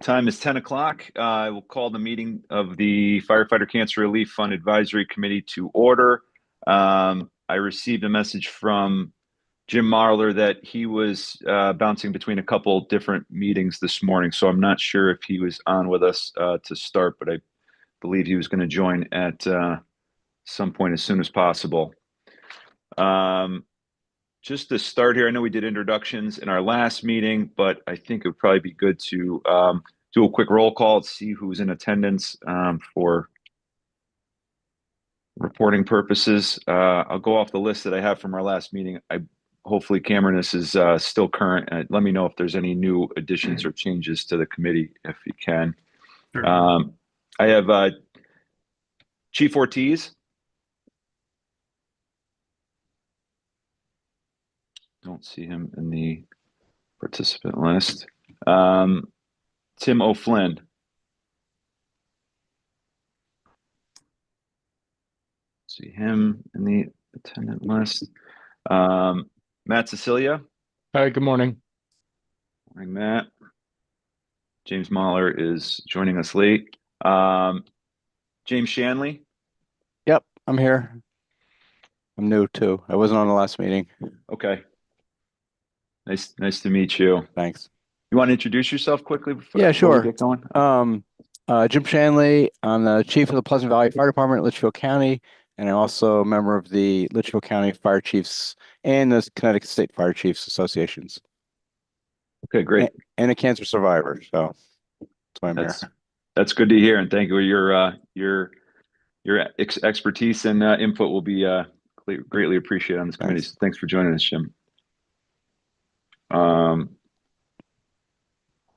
Time is 10 o'clock. I will call the meeting of the Firefighter Cancer Relief Fund Advisory Committee to order. I received a message from Jim Marler that he was bouncing between a couple different meetings this morning, so I'm not sure if he was on with us to start, but I believe he was going to join at some point as soon as possible. Just to start here, I know we did introductions in our last meeting, but I think it would probably be good to do a quick roll call to see who's in attendance for reporting purposes. I'll go off the list that I have from our last meeting. Hopefully, Cameron, this is still current. Let me know if there's any new additions or changes to the committee, if you can. Sure. I have Chief Ortiz. Don't see him in the participant list. Tim O'Flynn. See him in the attendant list. Matt Cecilia. Hi, good morning. Morning, Matt. James Mahler is joining us late. James Shanley. Yep, I'm here. I'm new too. I wasn't on the last meeting. Okay. Nice to meet you. Thanks. You want to introduce yourself quickly before Yeah, sure. we get going? Jim Shanley. I'm the chief of the Pleasant Valley Fire Department at Litchfield County, and I'm also a member of the Litchfield County Fire Chiefs and the Connecticut State Fire Chiefs Associations. Okay, great. And a cancer survivor, so that's why I'm here. That's good to hear, and thank you. Your expertise and input will be greatly appreciated on this committee. So thanks for joining us, Jim.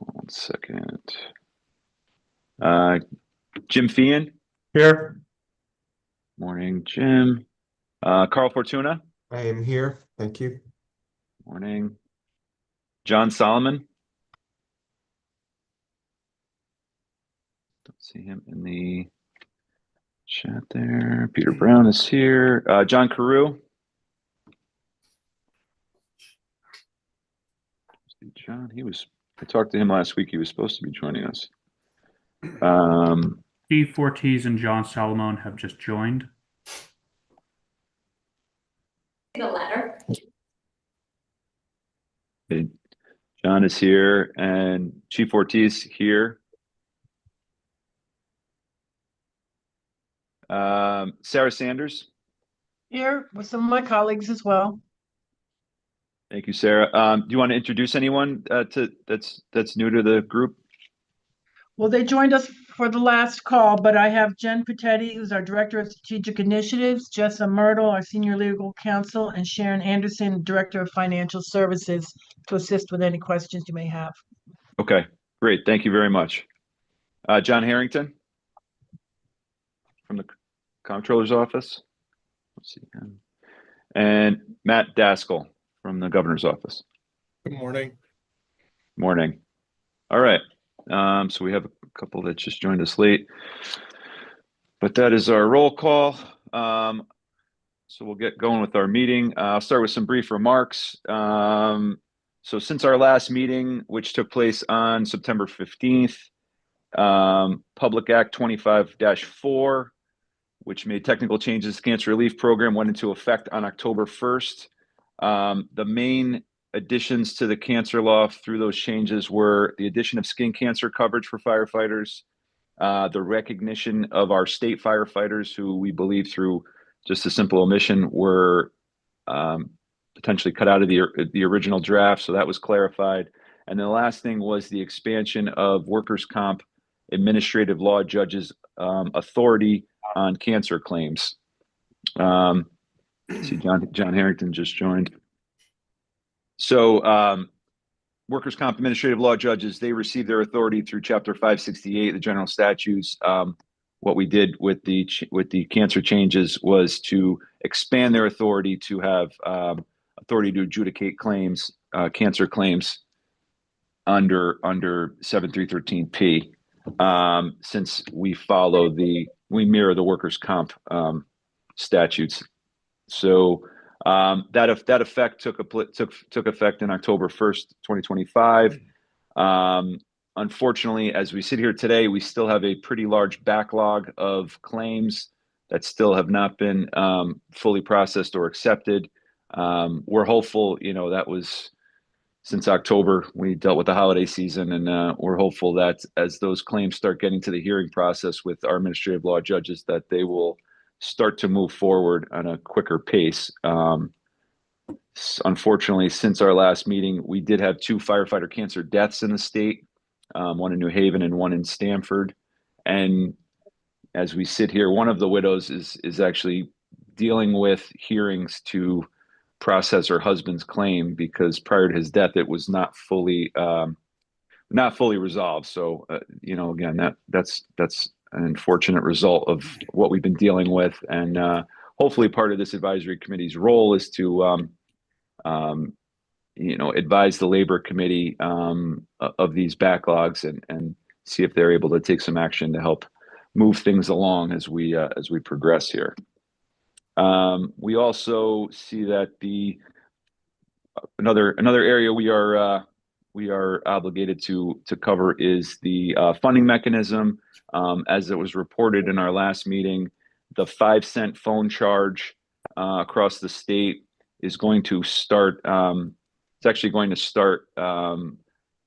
One second. Jim Feehan. Here. Morning, Jim. Carl Fortuna. I am here. Thank you. Morning. John Solomon. Don't see him in the chat there. Peter Brown is here. John Carew. John, I talked to him last week. He was supposed to be joining us. Steve Ortiz and John Salomon have just joined. The letter. Okay. John is here and Chief Ortiz here. Sarah Sanders. Here with some of my colleagues as well. Thank you, Sarah. Do you want to introduce anyone that's new to the group? Well, they joined us for the last call, but I have Jen Patetti, who's our Director of Strategic Initiatives, Jessa Myrtle, our Senior Legal Counsel, and Sharon Anderson, Director of Financial Services, to assist with any questions you may have. Okay, great. Thank you very much. John Harrington from the Comptroller's Office. Let's see him. And Matt Daskell from the Governor's Office. Good morning. Morning. All right. So we have a couple that just joined us late, but that is our roll call. So we'll get going with our meeting. I'll start with some brief remarks. So since our last meeting, which took place on September 15th, Public Act 25-4, which made technical changes to the Cancer Relief Program, went into effect on October 1st. The main additions to the cancer law through those changes were the addition of skin cancer coverage for firefighters, the recognition of our state firefighters who we believe through just a simple omission were potentially cut out of the original draft, so that was clarified. And the last thing was the expansion of workers' comp administrative law judges' authority on cancer claims. See, John Harrington just joined. So workers' comp administrative law judges, they receive their authority through Chapter 568, the general statutes. What we did with the cancer changes was to expand their authority to have authority to adjudicate claims, cancer claims under 7313P, since we mirror the workers' comp statutes. So that effect took effect in October 1st, 2025. unfortunately, as we sit here today, we still have a pretty large backlog of claims that still have not been fully processed or accepted. We're hopeful, that was since October, we dealt with the holiday season, and we're hopeful that as those claims start getting to the hearing process with our administrative law judges, that they will start to move forward on a quicker pace. Unfortunately, since our last meeting, we did have 2 firefighter cancer deaths in the state, one in New Haven and one in Stamford. And as we sit here, one of the widows is actually dealing with hearings to process her husband's claim because prior to his death, it was not fully resolved. So, again, that's an unfortunate result of what we've been dealing with, and hopefully, part of this advisory committee's role is to advise the labor committee of these backlogs and see if they're able to take some action to help move things along as we progress here. We also see that another area we are obligated to cover is the funding mechanism. As it was reported in our last meeting, the 5-cent phone charge across the state is going to start. It's actually going to start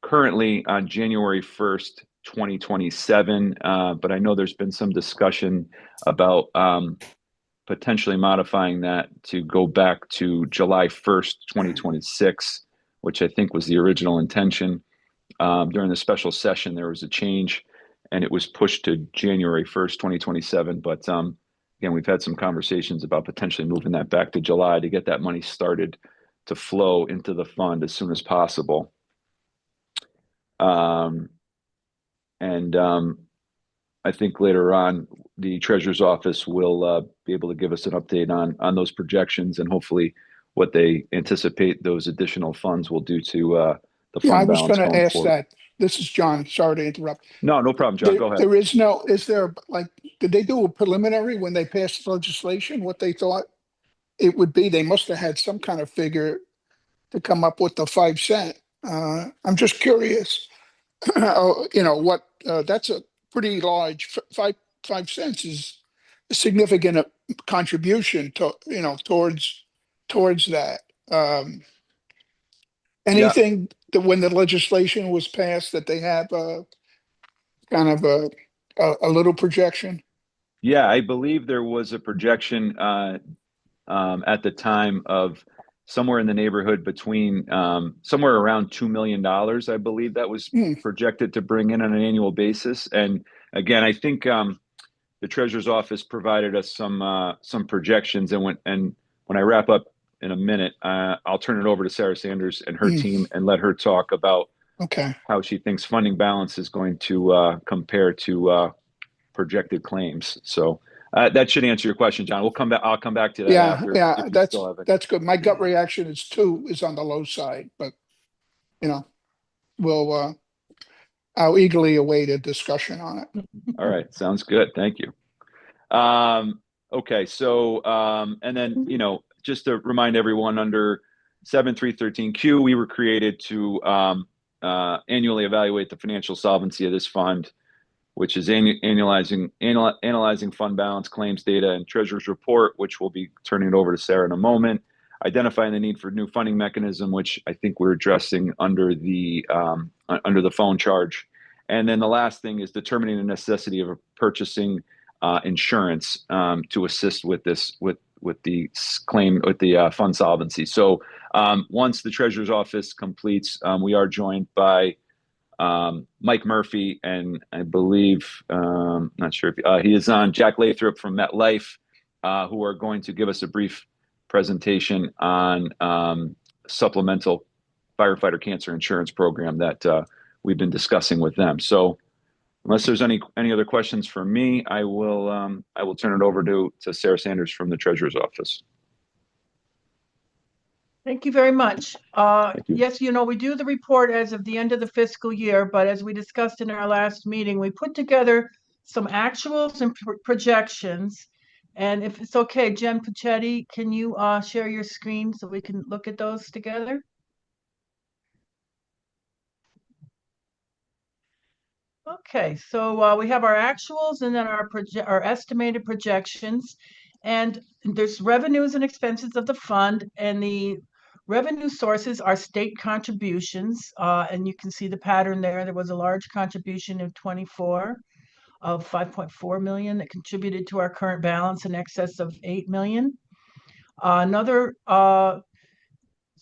currently on January 1st, 2027. But I know there's been some discussion about potentially modifying that to go back to July 1st, 2026, which I think was the original intention. During the special session, there was a change and it was pushed to January 1st, 2027. But again, we've had some conversations about potentially moving that back to July to get that money started to flow into the fund as soon as possible. I think later on, the treasurer's office will be able to give us an update on those projections and hopefully what they anticipate those additional funds will do to the fund Yeah, I was balance going to going ask forward. that. This is John. Sorry to interrupt. No problem, John. Go ahead. Did they do a preliminary when they passed legislation, what they thought it would be? They must have had some kind of figure to come up with the 5 cent. I'm just curious, that's a pretty large, 5 cents is a significant contribution towards that. Anything that when the legislation was passed that they have kind of a little projection? Yeah, I believe there was a projection at the time of somewhere in the neighborhood between somewhere around $2 million. I believe that was projected to bring in on an annual basis. And again, I think the treasurer's office provided us some projections. And when I wrap up in a minute, I'll turn it over to Sarah Sanders and her team and let her talk about how she thinks funding balance is going to compare to projected claims. So that should answer your question, John. I'll come back to that after. Yeah, that's good. My gut reaction is on the low side, but I'll eagerly await a discussion on it. All right, sounds good. Thank you. Okay, so and then just to remind everyone, under 7313Q, we were created to annually evaluate the financial solvency of this fund, which is analyzing fund balance, claims data, and treasurer's report, which we'll be turning it over to Sarah in a moment. Identifying the need for new funding mechanism, which I think we're addressing under the phone charge. And then the last thing is determining the necessity of purchasing insurance to assist with this with the claim with the fund solvency. So once the treasurer's office completes, we are joined by Mike Murphy, and I believe not sure if he is on, Jack Lathrop from MetLife, who are going to give us a brief presentation on supplemental firefighter cancer insurance program that we've been discussing with them. So unless there's any other questions for me, I will turn it over to Sarah Sanders from the treasurer's office. Thank you very much. Thank you. Yes, we do the report as of the end of the fiscal year, but as we discussed in our last meeting, we put together some actuals and projections. And if it's okay, Jen Puccetti, can you share your screen so we can look at those together? Okay, so we have our actuals and then our estimated projections. And there's revenues and expenses of the fund, and the revenue sources are state contributions. And you can see the pattern there. There was a large contribution in 24 of 5.4 million that contributed to our current balance in excess of 8 million. Another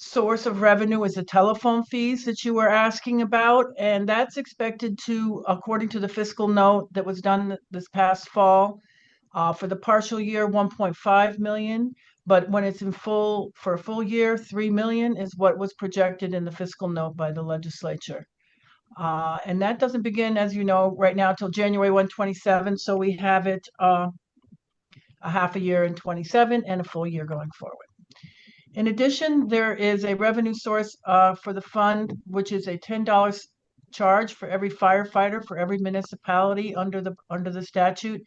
source of revenue is the telephone fees that you were asking about, and that's expected to, according to the fiscal note that was done this past fall, for the partial year, 1.5 million, but when it's in full, for a full year, 3 million is what was projected in the fiscal note by the legislature. And that doesn't begin, as you know, right now till January 1, 27, so we have it a half a year in 27 and a full year going forward. In addition, there is a revenue source for the fund, which is a $10 charge for every firefighter for every municipality under the statute,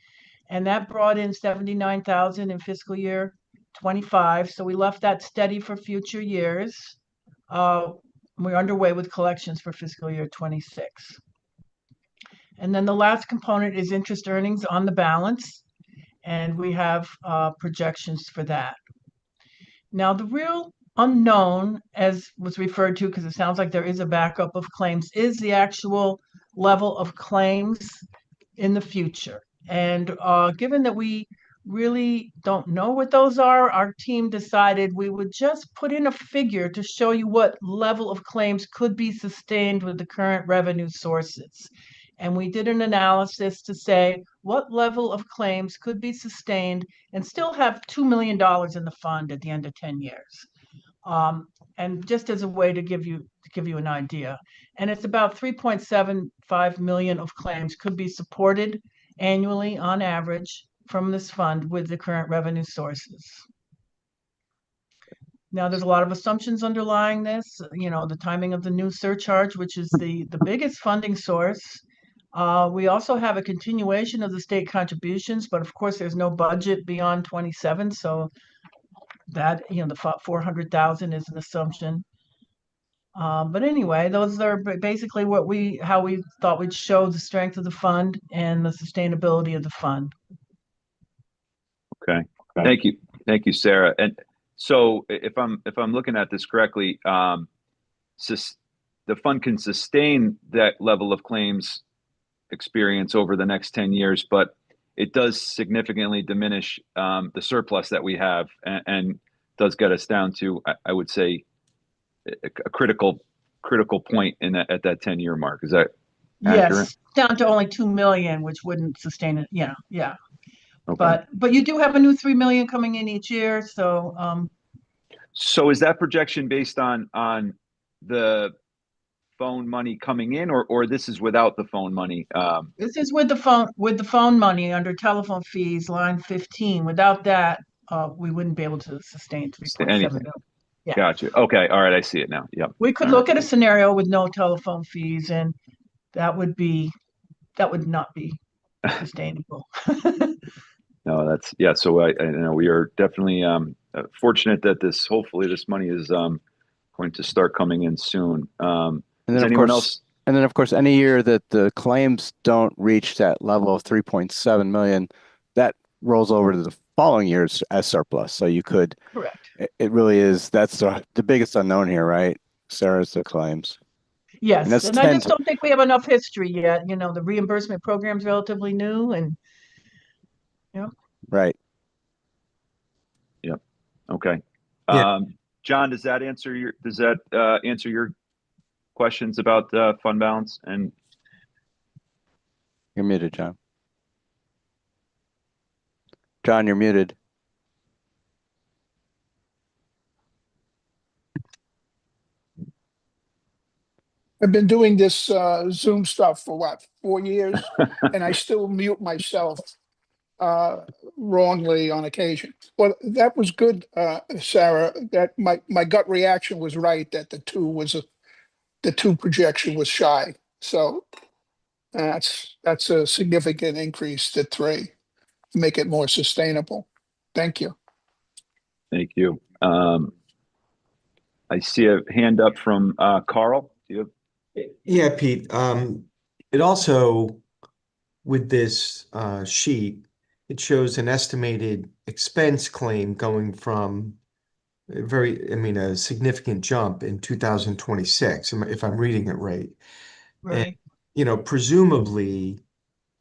and that brought in 79,000 in fiscal year 25. So we left that steady for future years. We're underway with collections for fiscal year 26. And then the last component is interest earnings on the balance, and we have projections for that. Now, the real unknown, as was referred to, because it sounds like there is a backup of claims, is the actual level of claims in the future. And given that we really don't know what those are, our team decided we would just put in a figure to show you what level of claims could be sustained with the current revenue sources. And we did an analysis to say what level of claims could be sustained and still have $2 million in the fund at the end of 10 years. And just as a way to give you an idea. And it's about 3.75 million of claims could be supported annually on average from this fund with the current revenue sources. Now, there's a lot of assumptions underlying this, you know, the timing of the new surcharge, which is the biggest funding source. We also have a continuation of the state contributions, but of course, there's no budget beyond 27. So that, you know, the 400,000 is an assumption. But anyway, those are basically how we thought we'd show the strength of the fund and the sustainability of the fund. Okay. Thank you, Sarah. And so if I'm looking at this correctly, the fund can sustain that level of claims experience over the next 10 years, but it does significantly diminish the surplus that we have, and does get us down to, I would say, a critical point at that 10-year mark. Is that accurate? Yes, down to only 2 million, which wouldn't sustain it. Yeah. Okay. But you do have a new 3 million coming in each year, so So is that projection based on the phone money coming in, or this is without the phone money? this is with the phone money under telephone fees, line 15. Without that, we wouldn't be able to sustain 3.7 Anything. million. Yeah. Gotcha. Okay. All right. I see it now. Yep. We could All look right. at a scenario with no telephone fees, and that would not be sustainable. No, yeah. So I know we are definitely fortunate that hopefully this money is going to start coming in soon. And Does then, of anyone course, else? and then, of course, any year that the claims don't reach that level of 3.7 million, that rolls over to the following years as surplus. So you could, Correct. it really is, that's the biggest unknown here, right? Sarah's the claims. Yes, And that's and I 10 just don't think we have enough history yet. You know, the reimbursement program's relatively new, and Right. Yep. Okay. Yeah. John, does that answer your questions about fund balance? And You're muted, John. John, you're muted. I've been doing this Zoom stuff for what, 4 years? And I still mute myself wrongly on occasion. Well, that was good, Sarah, that my gut reaction was right, that the two projection was shy. So that's a significant increase to 3 to make it more sustainable. Thank you. thank you. I see a hand up from Carl. Do you have? Yeah, Pete. it also, with this sheet, it shows an estimated expense claim going from a significant jump in 2026, if I'm reading it right. And, Right. presumably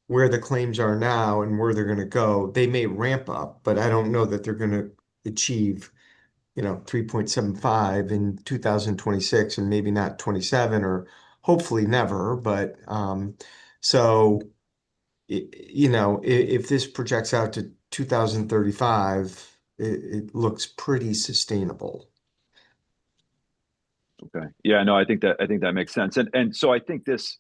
where the claims are now and where they're going to go, they may ramp up, but I don't know that they're going to achieve, 3.75 in 2026 and maybe not 27 or hopefully never. But so, if this projects out to 2035, it looks pretty sustainable. Okay. Yeah, no, I think that makes sense. And so I think this,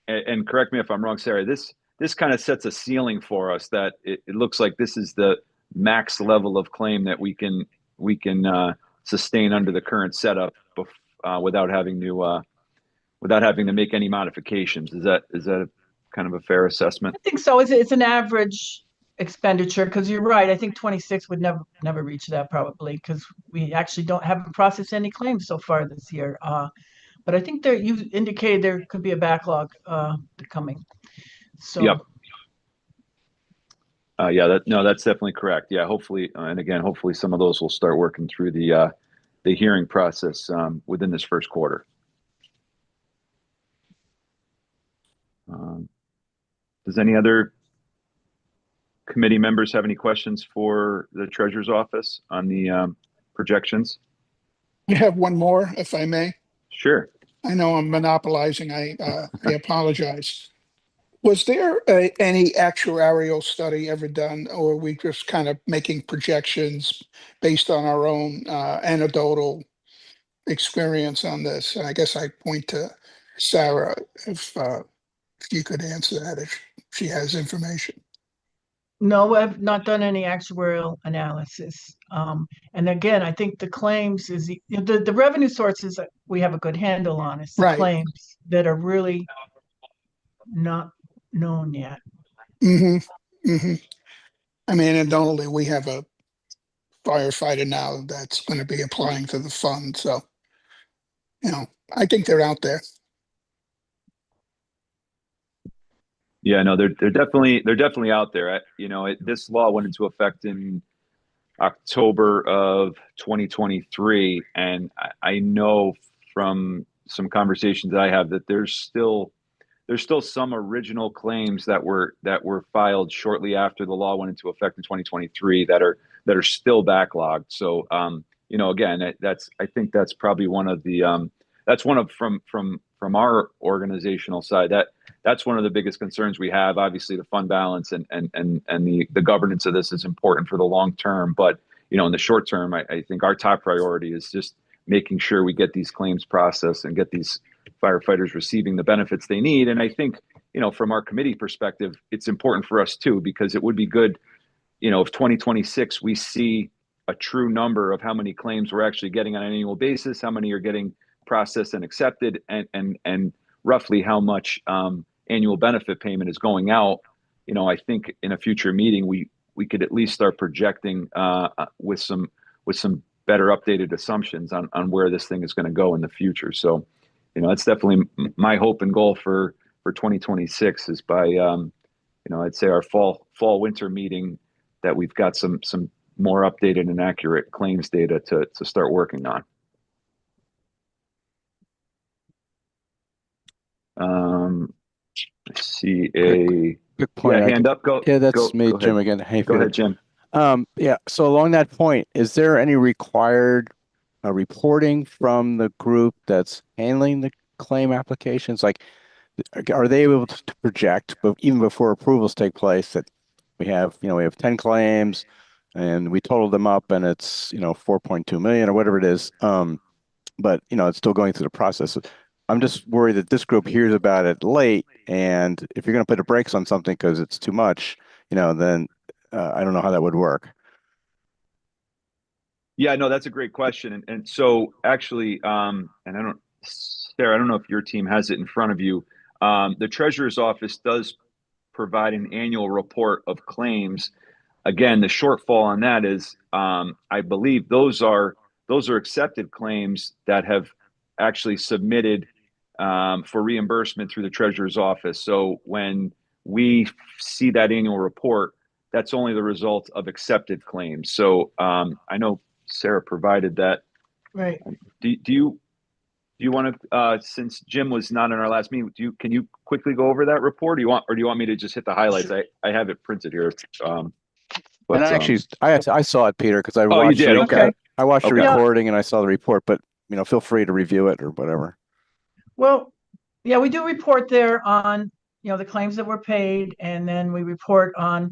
and correct me if I'm wrong, Sarah, this kind of sets a ceiling for us that it looks like this is the max level of claim that we can sustain under the current setup without having to make any modifications. Is that a kind of a fair assessment? I think so. It's an average expenditure because you're right. I think 26 would never reach that probably because we actually haven't processed any claims so far this year. But I think you indicated there could be a backlog coming. So Yep. Yeah, that's definitely correct. Yeah, hopefully, and again, hopefully some of those will start working through the hearing process within this first quarter. Does any other committee members have any questions for the treasurer's office on the projections? I have one more, if I may. Sure. I know I'm monopolizing. I apologize. Was there any actuarial study ever done, or are we just kind of making projections based on our own anecdotal experience on this? And I guess I point to Sarah if you could answer that, if she has information. no, I've not done any actuarial analysis. And again, I think the claims is the revenue sources that we have a good handle on. It's the Right. claims that are really not known yet. Mm-hmm. Mm-hmm. I mean, and only we have a firefighter now that's going to be applying to the fund. So, I think they're out there. Yeah, no, they're definitely out there. This law went into effect in October of 2023, and I know from some conversations that I have that there's still some original claims that were filed shortly after the law went into effect in 2023 that are still backlogged. So again, I think that's probably one of the that's one of from our organizational side, that's one of the biggest concerns we have. Obviously, the fund balance and the governance of this is important for the long term, but in the short term, I think our top priority is just making sure we get these claims processed and get these firefighters receiving the benefits they need. And I think, from our committee perspective, it's important for us too, because it would be good, if 2026 we see a true number of how many claims we're actually getting on an annual basis, how many are getting processed and accepted, and roughly how much annual benefit payment is going out. I think in a future meeting we could at least start projecting with some better updated assumptions on where this thing is going to go in the future. So that's definitely my hope and goal for 2026 is by I'd say our fall winter meeting that we've got some more updated and accurate claims data to start working on. I see a Quick point. hand up. Go. Yeah, that's me, go Jim, ahead. again. Hey, Go ahead, Jim. Yeah. So along that point, is there any required reporting from the group that's handling the claim applications? Like, are they able to project, but even before approvals take place, that we have 10 claims and we total them up and it's 4.2 million or whatever it is. But it's still going through the process. I'm just worried that this group hears about it late, and if you're going to put the brakes on something because it's too much, then I don't know how that would work. Yeah, no, that's a great question. And so actually, Sarah, I don't know if your team has it in front of you. The treasurer's office does provide an annual report of claims. Again, the shortfall on that is, I believe those are accepted claims that have actually submitted for reimbursement through the treasurer's office. So when we see that annual report, that's only the result of accepted claims. So I know Sarah provided that. Right. Do you want to, since Jim was not in our last meeting, can you quickly go over that report? Or do you want me to just hit the highlights? Sure. I have it printed here. And actually, I saw it, Peter, because I Oh, you watched did? it. Okay. I watched the Okay. recording and I saw the report, but feel free to review it or whatever. Well, yeah, we do report there on, the claims that were paid, and then we report on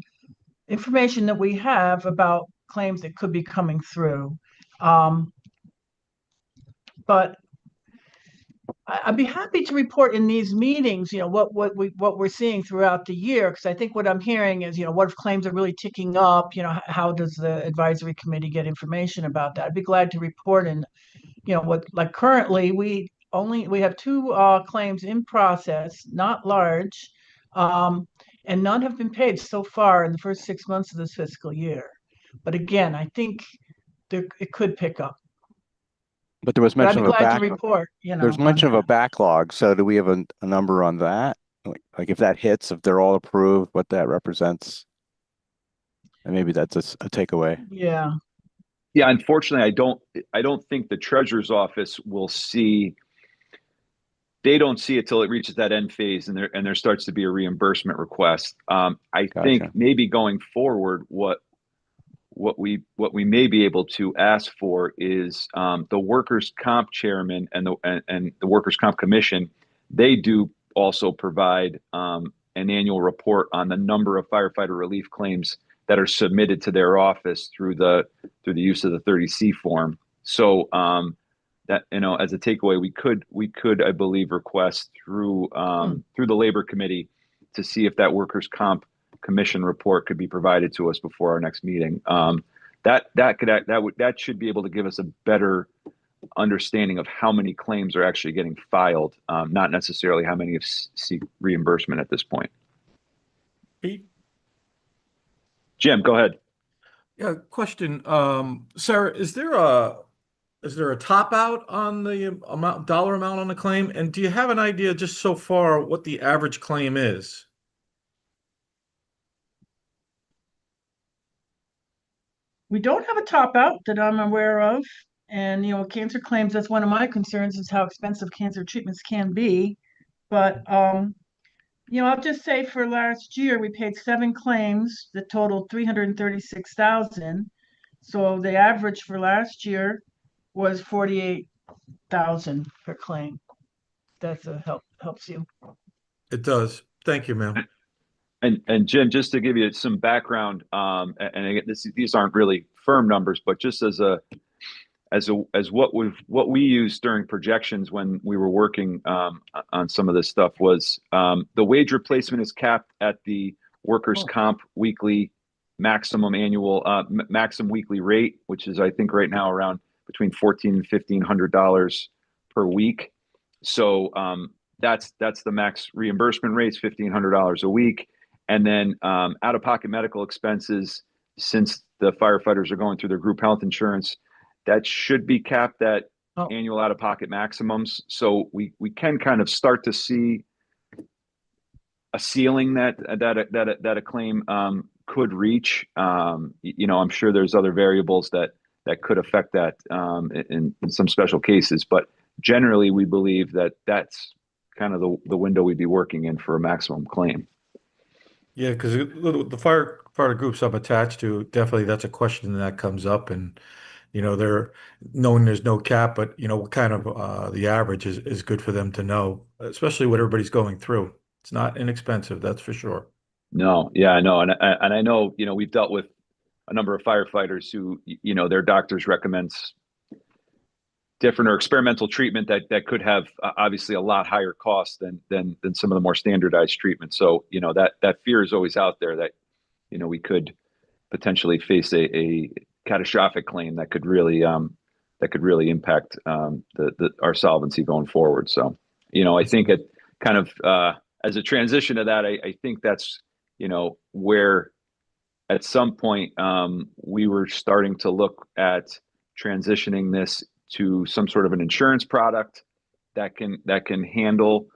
information that we have about claims that could be coming through. But I'd be happy to report in these meetings, what we're seeing throughout the year, because I think what I'm hearing is, what if claims are really ticking up? How does the advisory committee get information about that? I'd be glad to report. And what, like, currently we have two claims in process, not large, and none have been paid so far in the first 6 months of this fiscal year. But again, I think it could pick up. But there was But I'd mention be of a glad to report, there's on mention of a that. backlog. So do we have a number on that? Like if that hits, if they're all approved, what that represents? And maybe that's a takeaway. Yeah. Yeah, unfortunately, I don't think the treasurer's office will see. They don't see it till it reaches that end phase, and there starts to be a reimbursement request. I think Gotcha. maybe going forward, what we may be able to ask for is the workers' comp chairman and the workers' comp commission. They do also provide an annual report on the number of firefighter relief claims that are submitted to their office through the use of the 30C form. So that, as a takeaway, we could I believe request through the labor committee to see if that workers' comp commission report could be provided to us before our next meeting. That should be able to give us a better understanding of how many claims are actually getting filed, not necessarily how many seek reimbursement at this point. Pete? Jim, go ahead. Yeah, question. Sarah, is there a top out on the dollar amount on the claim? And do you have an idea just so far what the average claim is? We don't have a top out that I'm aware of. And, cancer claims, that's one of my concerns, is how expensive cancer treatments can be. But, I'll just say for last year, we paid 7 claims that totaled 336,000. So the average for last year was 48,000 per claim. That's helps you. It does. Thank you, ma'am. And Jim, just to give you some background, and again, these aren't really firm numbers, but just as what we used during projections when we were working on some of this stuff was the wage replacement is capped at the workers' comp weekly maximum weekly rate, which is I think right now around between $1,400 and $1,500 per week. So that's the max reimbursement rate, is $1,500 a week. And then out-of-pocket medical expenses, since the firefighters are going through their group health insurance, that should be capped at annual out-of-pocket maximums. So we can kind of start to see a ceiling that a claim could reach. I'm sure there's other variables that could affect that in some special cases, but generally we believe that that's kind of the window we'd be working in for a maximum claim. Yeah, because the firefighter groups I'm attached to, definitely that's a question that comes up, and they're knowing there's no cap, but what kind of the average is good for them to know, especially what everybody's going through. It's not inexpensive, that's for sure. No, yeah, I know, and I know we've dealt with a number of firefighters who their doctors recommends different or experimental treatment that could have obviously a lot higher cost than some of the more standardized treatments. So that fear is always out there that we could potentially face a catastrophic claim that could really impact our solvency going forward. So I think it kind of as a transition to that, I think that's where at some point we were starting to look at transitioning this to some sort of an insurance product that can handle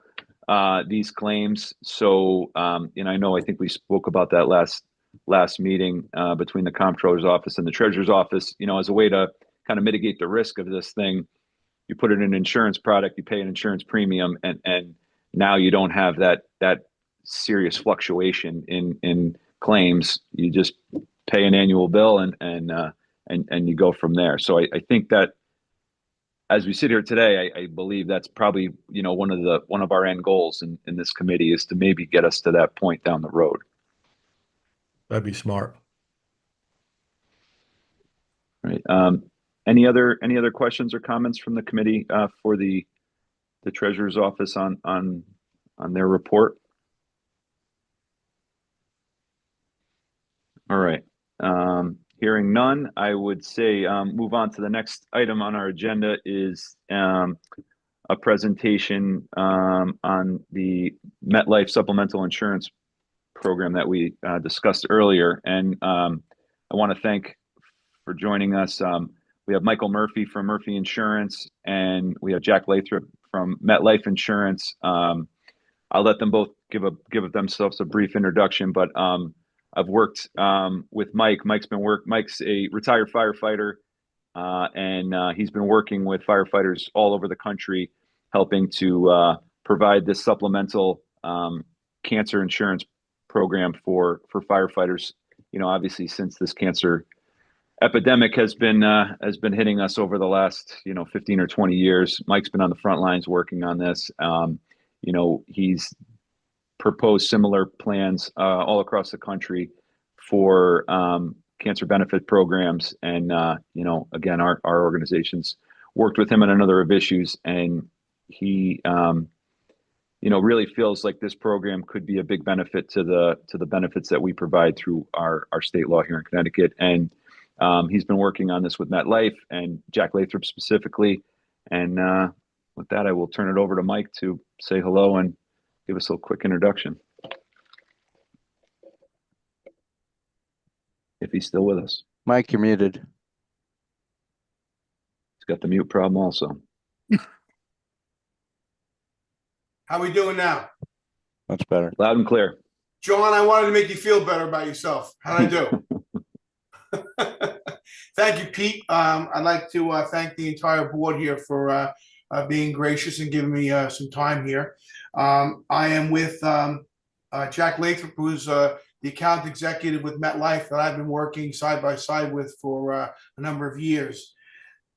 these claims. So, and I think we spoke about that last meeting between the comptroller's office and the treasurer's office. As a way to kind of mitigate the risk of this thing, you put it in an insurance product, you pay an insurance premium, and now you don't have that serious fluctuation in claims. You just pay an annual bill and you go from there. So I think that as we sit here today, I believe that's probably one of our end goals in this committee is to maybe get us to that point down the road. That'd be smart. Right. Any other questions or comments from the committee for the treasurer's office on their report? All right. Hearing none, I would say move on to the next item on our agenda is a presentation on the MetLife supplemental insurance program that we discussed earlier. And I want to thank for joining us. We have Michael Murphy from Murphy Insurance, and we have Jack Lathrop from MetLife Insurance. I'll let them both give themselves a brief introduction, but I've worked with Mike. Mike's a retired firefighter, and he's been working with firefighters all over the country, helping to provide this supplemental cancer insurance program for firefighters. Obviously, since this cancer epidemic has been hitting us over the last 15 or 20 years, Mike's been on the front lines working on this. He's proposed similar plans all across the country for cancer benefit programs, and again, our organizations worked with him on another of issues, and he really feels like this program could be a big benefit to the benefits that we provide through our state law here in Connecticut. And he's been working on this with MetLife and Jack Lathrop specifically. And with that, I will turn it over to Mike to say hello and give us a quick introduction, if he's still with us. Mike, you're muted. He's got the mute problem also. How we doing now? Much better. Loud and clear. John, I wanted to make you feel better about yourself. How'd I do? Thank you, Pete. I'd like to thank the entire board here for being gracious and giving me some time here. I am with Jack Lathrop, who's the account executive with MetLife that I've been working side by side with for a number of years.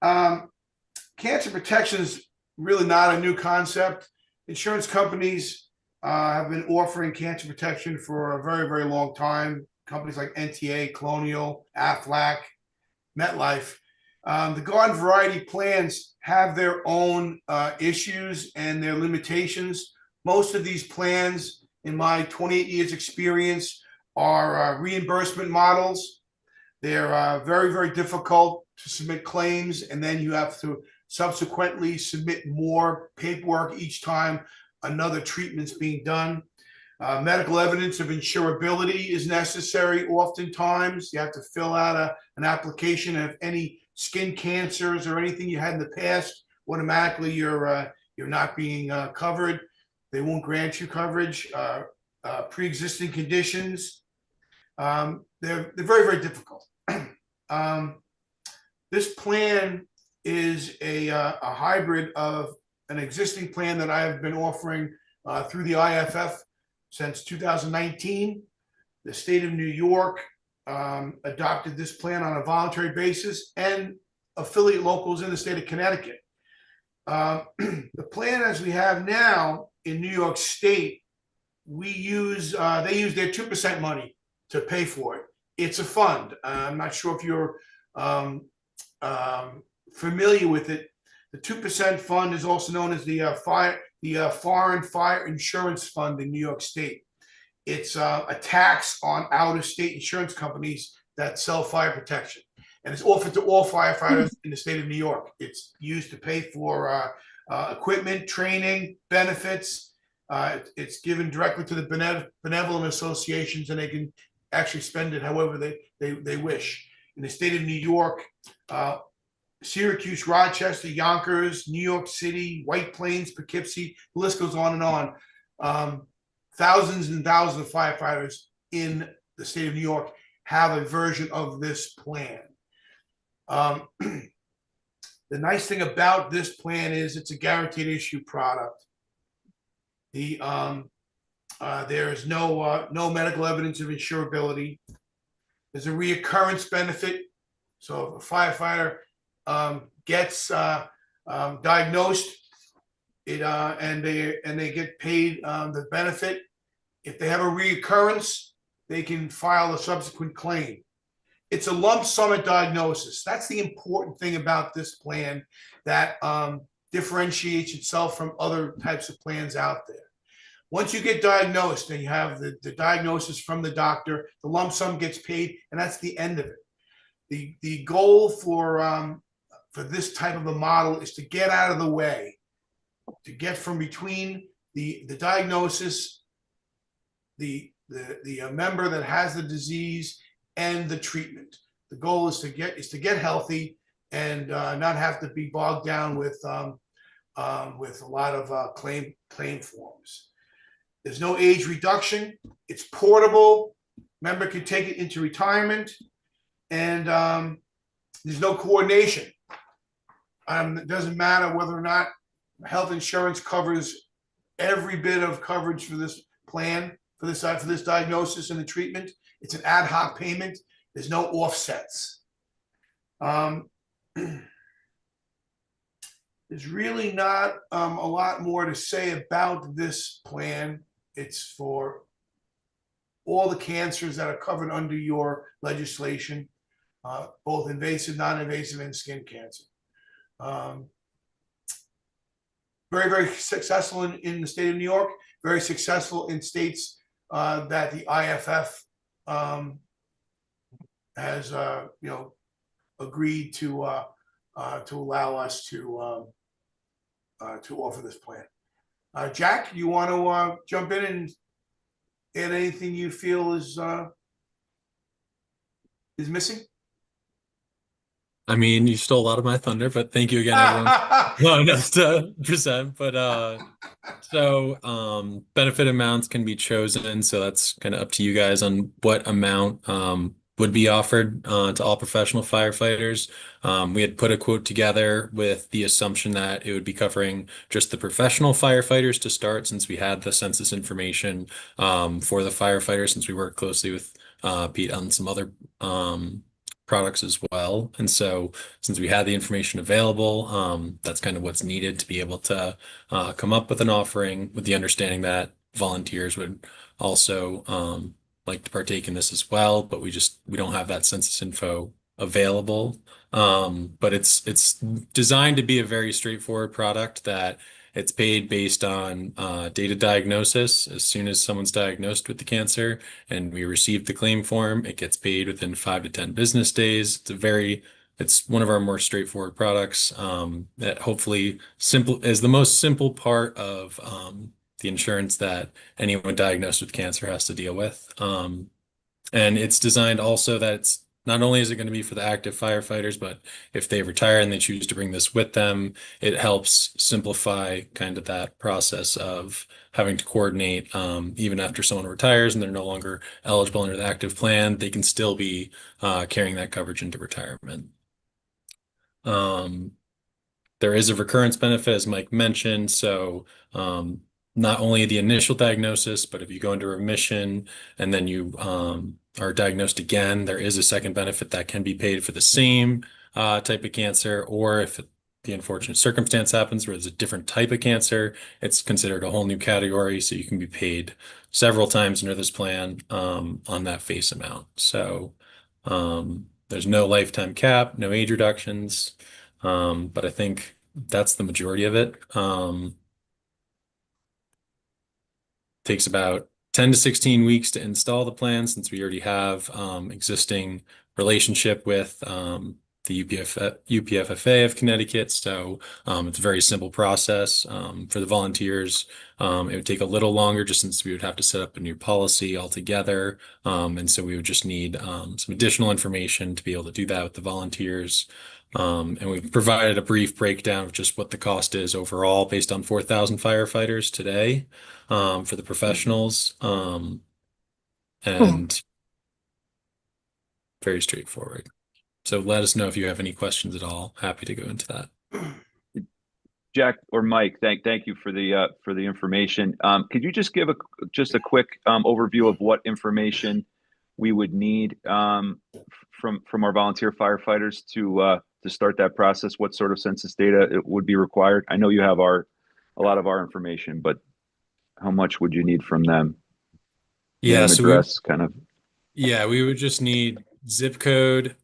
Cancer protection is really not a new concept. Insurance companies have been offering cancer protection for a very, very long time. Companies like NTA, Colonial, Aflac, MetLife. The garden variety plans have their own issues and their limitations. Most of these plans, in my 28 years experience, are reimbursement models. They're very, very difficult to submit claims, and then you have to subsequently submit more paperwork each time another treatment's being done. Medical evidence of insurability is necessary oftentimes. You have to fill out an application of any skin cancers or anything you had in the past. Automatically, you're not being covered. They won't grant you coverage. Pre-existing conditions, they're very, very difficult. This plan is a hybrid of an existing plan that I have been offering through the IFF since 2019. The state of New York adopted this plan on a voluntary basis, and affiliate locals in the state of Connecticut. The plan as we have now in New York State, they use their 2% money to pay for it. It's a fund. I'm not sure if you're familiar with it. The 2% fund is also known as the Foreign Fire Insurance Fund in New York State. It's a tax on out-of-state insurance companies that sell fire protection, and it's offered to all firefighters in the state of New York. It's used to pay for equipment, training, benefits. It's given directly to the benevolent associations, and they can actually spend it however they wish. In the state of New York, Syracuse, Rochester, Yonkers, New York City, White Plains, Poughkeepsie, the list goes on and on. Thousands and thousands of firefighters in the state of New York have a version of this plan. The nice thing about this plan is it's a guaranteed issue product. There is no medical evidence of insurability. There's a reoccurrence benefit. So if a firefighter gets diagnosed, and they get paid the benefit. If they have a reoccurrence, they can file a subsequent claim. It's a lump sum at diagnosis. That's the important thing about this plan that differentiates itself from other types of plans out there. Once you get diagnosed and you have the diagnosis from the doctor, the lump sum gets paid, and that's the end of it. The goal for this type of a model is to get out of the way, to get from between the diagnosis, the member that has the disease, and the treatment. The goal is to get healthy and not have to be bogged down with a lot of claim forms. There's no age reduction. It's portable. Member can take it into retirement, and there's no coordination. It doesn't matter whether or not health insurance covers every bit of coverage for this plan, for this diagnosis and the treatment. It's an ad hoc payment. There's no offsets. There's really not a lot more to say about this plan. It's for all the cancers that are covered under your legislation, both invasive, non-invasive, and skin cancer. Very, very successful in the state of New York, very successful in states that the IFF has agreed to allow us to offer this plan. Jack, you want to jump in and add anything you feel is missing? I mean, you stole a lot of my thunder, but thank you again, everyone, allowing us to present. But benefit amounts can be chosen, so that's kind of up to you guys on what amount would be offered to all professional firefighters. We had put a quote together with the assumption that it would be covering just the professional firefighters to start, since we had the census information for the firefighters, since we work closely with Pete on some other products as well. And so since we had the information available, that's kind of what's needed to be able to come up with an offering, with the understanding that volunteers would also like to partake in this as well, but we don't have that census info available. But it's designed to be a very straightforward product that it's paid based on data diagnosis. As soon as someone's diagnosed with the cancer and we receive the claim form, it gets paid within 5 to 10 business days. It's one of our more straightforward products that hopefully is the most simple part of the insurance that anyone diagnosed with cancer has to deal with. And it's designed also that it's not only is it going to be for the active firefighters, but if they retire and they choose to bring this with them, it helps simplify kind of that process of having to coordinate. Even after someone retires and they're no longer eligible under the active plan, they can still be carrying that coverage into retirement. There is a recurrence benefit, as Mike mentioned. So not only the initial diagnosis, but if you go into remission and then you are diagnosed again, there is a second benefit that can be paid for the same type of cancer, or if the unfortunate circumstance happens where there's a different type of cancer, it's considered a whole new category. So you can be paid several times under this plan on that face amount. So there's no lifetime cap, no age reductions, but I think that's the majority of it. Takes about 10 to 16 weeks to install the plan, since we already have existing relationship with the UPFFA of Connecticut. So it's a very simple process. For the volunteers, it would take a little longer just since we would have to set up a new policy altogether. And so we would just need some additional information to be able to do that with the volunteers. And we've provided a brief breakdown of just what the cost is overall based on 4,000 firefighters today for the professionals. And very straightforward. So let us know if you have any questions at all. Happy to go into that. Jack or Mike, thank you for the information. Could you just give just a quick overview of what information we would need from our volunteer firefighters to start that process? What sort of census data it would be required? I know you have a lot of our information, but how much would you need from them? Yeah, Name, so address, kind of. Yeah, we would just need zip code,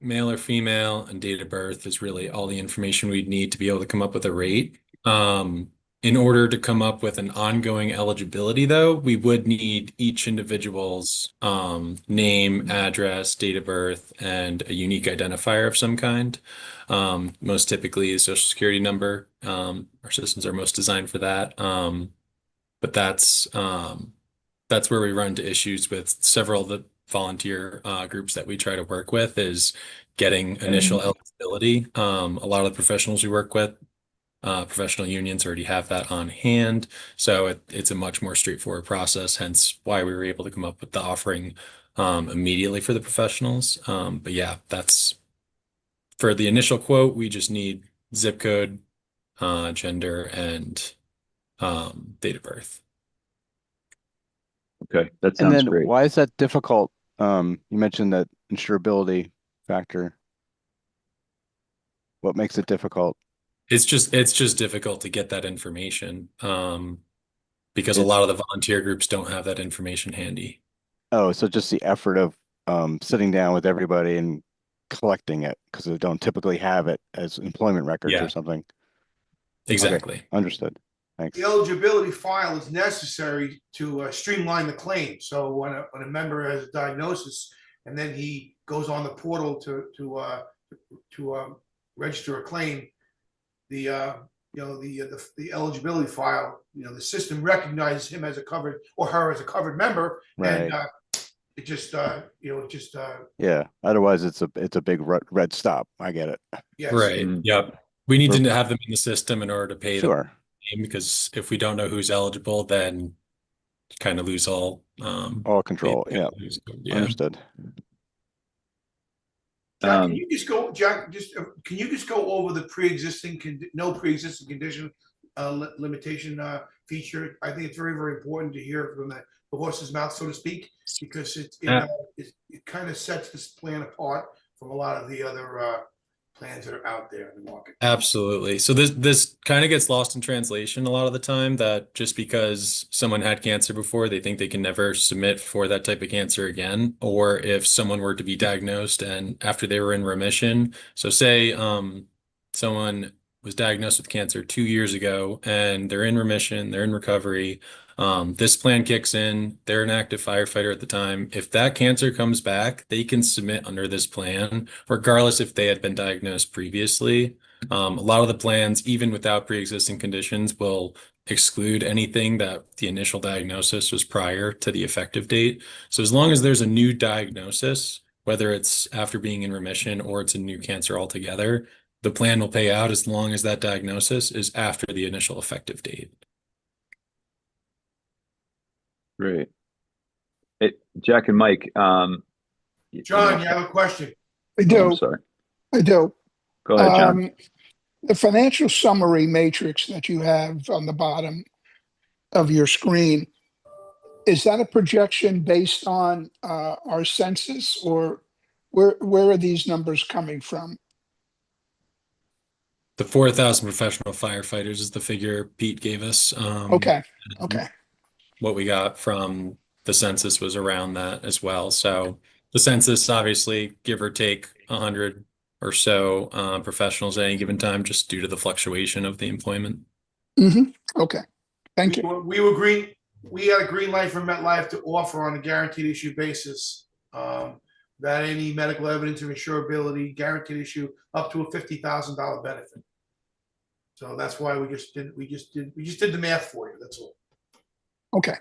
male or female, and date of birth is really all the information we'd need to be able to come up with a rate. In order to come up with an ongoing eligibility, though, we would need each individual's name, address, date of birth, and a unique identifier of some kind. Most typically a social security number. Our systems are most designed for that. But that's where we run into issues with several of the volunteer groups that we try to work with is getting initial eligibility. A lot of the professionals we work with, professional unions already have that on hand. So it's a much more straightforward process, hence why we were able to come up with the offering immediately for the professionals. But yeah, that's for the initial quote, we just need zip code, gender, and date of birth. Okay, that And sounds then great. why is that difficult? You mentioned that insurability factor. What makes it difficult? It's just difficult to get that information because a It's lot of the volunteer groups don't have that information handy. Oh, so just the effort of sitting down with everybody and collecting it because they don't typically have it as employment records Yeah. or something. Exactly. Okay, understood. Thanks. The eligibility file is necessary to streamline the claim. So when a member has a diagnosis and then he goes on the portal to register a claim, the eligibility file, the system recognizes him as a covered or her as a covered member, Right. and it just Yeah. Otherwise, it's a big red stop. I get it. yes. Right. Mm. Yep. We need to have them in the system in order to pay the Sure. claim because if we don't know who's eligible, then kind of lose all Control. Yeah. Yeah. Understood. Jack, can you just go, Jack? Can you just go over the no pre-existing condition limitation feature? I think it's very, very important to hear from the horse's mouth, so to speak, because it kind of sets this plan apart from a lot of the other plans that are out there in the market. Absolutely. So this kind of gets lost in translation a lot of the time, that just because someone had cancer before, they think they can never submit for that type of cancer again. Or if someone were to be diagnosed and after they were in remission, so say someone was diagnosed with cancer 2 years ago and they're in remission, they're in recovery. This plan kicks in, they're an active firefighter at the time. If that cancer comes back, they can submit under this plan, regardless if they had been diagnosed previously. A lot of the plans, even without pre-existing conditions, will exclude anything that the initial diagnosis was prior to the effective date. So as long as there's a new diagnosis, whether it's after being in remission or it's a new cancer altogether, the plan will pay out as long as that diagnosis is after the initial effective date. Great. Jack and Mike. John, you have a question? I Oh, do. I'm sorry. I do. Go ahead, John. The financial summary matrix that you have on the bottom of your screen, is that a projection based on our census, or where are these numbers coming from? The 4,000 professional firefighters is the figure Pete gave us. Okay. What we got from the census was around that as well. So the census, obviously, give or take 100 or so professionals at any given time, just due to the fluctuation of the employment. Okay. Thank you. We had a green light from MetLife to offer on a guaranteed issue basis without any medical evidence of insurability, guaranteed issue up to a $50,000 benefit. So that's why we just did the math for you. That's all. Okay.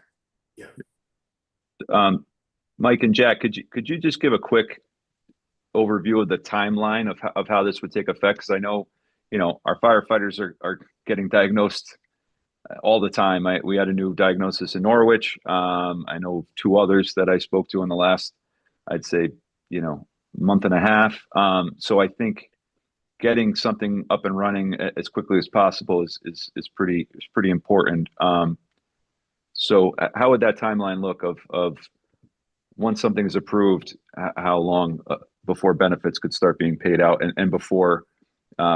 Mike and Jack, could you just give a quick overview of the timeline of how this would take effect? Because I know, our firefighters are getting diagnosed all the time. We had a new diagnosis in Norwich. I know 2 others that I spoke to in the last, I'd say, month and a half. So I think getting something up and running as quickly as possible is pretty important. So how would that timeline look of once something is approved, how long before benefits could start being paid out and before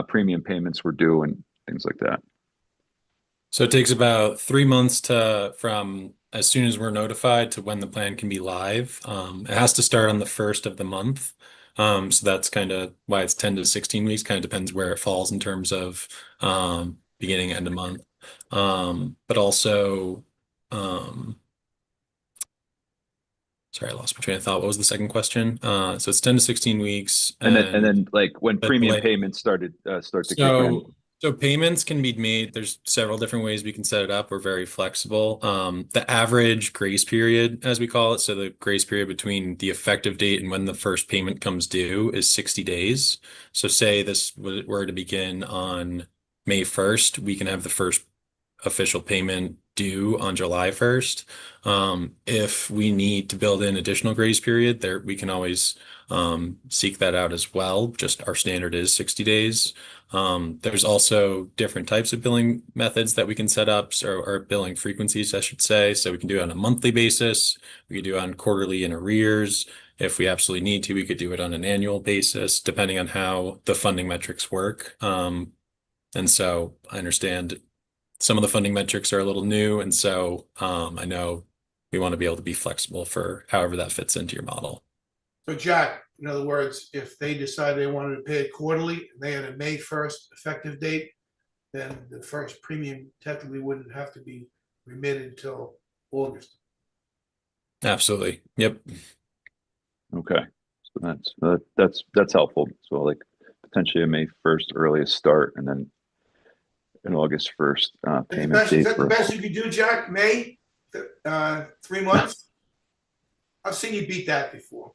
premium payments were due and things like that? So it takes about 3 months from as soon as we're notified to when the plan can be live. It has to start on the first of the month. So that's kind of why it's 10 to 16 weeks, kind of depends where it falls in terms of beginning, end of month. But also, sorry, I lost my train of thought. What was the second question? So it's 10 to 16 weeks. And then like when But premium like- payments start to kick in. So payments can be made. There's several different ways we can set it up. We're very flexible. The average grace period, as we call it, so the grace period between the effective date and when the first payment comes due is 60 days. So say this were to begin on May 1st, we can have the first official payment due on July 1st. If we need to build in additional grace period, there we can always seek that out as well. Just our standard is 60 days. There's also different types of billing methods that we can set up, or billing frequencies, I should say. So we can do it on a monthly basis. We could do it on quarterly in arrears. If we absolutely need to, we could do it on an annual basis, depending on how the funding metrics work. And so I understand some of the funding metrics are a little new. And so I know we want to be able to be flexible for however that fits into your model. So Jack, in other words, if they decide they wanted to pay it quarterly, and they had a May 1st effective date, then the first premium technically wouldn't have to be remitted until August. Absolutely. Yep. Okay. So that's helpful. So like potentially a May 1st earliest start and then an August 1st payment date. Is that the best you could do, Jack? May, 3 months? I've seen you beat that before.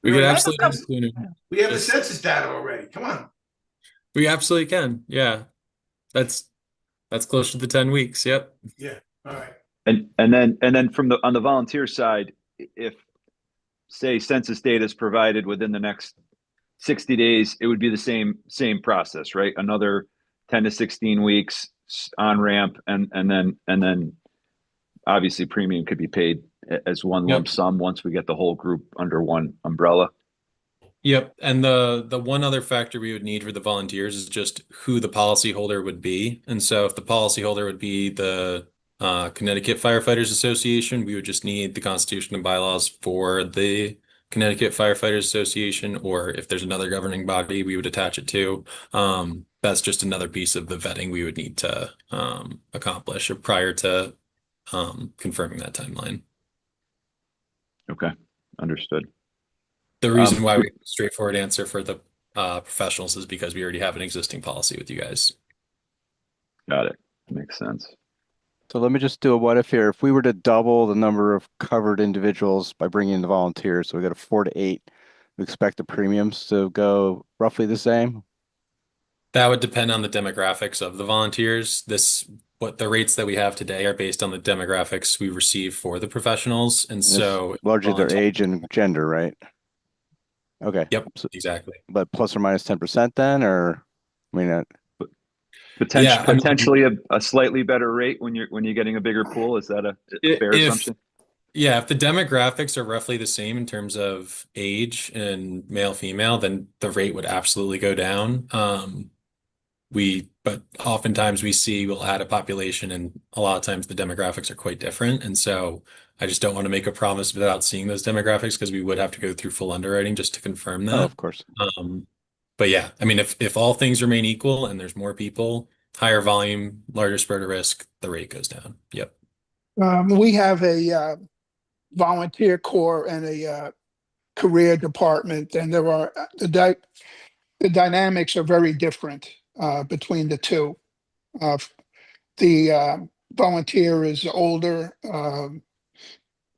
We could Right. absolutely do sooner. We have the census data already. Come on. We absolutely can. Yeah. That's close to the 10 weeks. Yep. Yeah. All right. And then on the volunteer side, if say census data is provided within the next 60 days, it would be the same process, right? Another 10 to 16 weeks on ramp, and then obviously premium could be paid as one lump sum once we get the whole group under one umbrella. Yep. And the one other factor we would need for the volunteers is just who the policyholder would be. And so if the policyholder would be the Connecticut Firefighters Association, we would just need the Constitution and bylaws for the Connecticut Firefighters Association, or if there's another governing body, we would attach it to. That's just another piece of the vetting we would need to accomplish prior to confirming that timeline. Okay, understood. The reason why we have a straightforward answer for the professionals is because we already have an existing policy with you guys. Got it. Makes sense. So let me just do a what if here. If we were to double the number of covered individuals by bringing in the volunteers, so we got a 4 to 8, we expect the premiums to go roughly the same? That would depend on the demographics of the volunteers. What the rates that we have today are based on the demographics we receive for the professionals. And so largely their age and gender, right? Okay. Yep, exactly. But plus or minus 10% then, or I mean, potentially a slightly better rate when you're getting a bigger pool. Is that a fair assumption? Yeah, if the demographics are roughly the same in terms of age and male, female, then the rate would absolutely go down. But oftentimes we'll add a population, and a lot of times the demographics are quite different. And so I just don't want to make a promise without seeing those demographics, because we would have to go through full underwriting just to confirm that. Oh, of course. But yeah, I mean, if all things remain equal and there's more people, higher volume, larger spread of risk, the rate goes down. Yep. We have a volunteer corps and a career department, and there are the dynamics are very different between the two. The volunteer is older,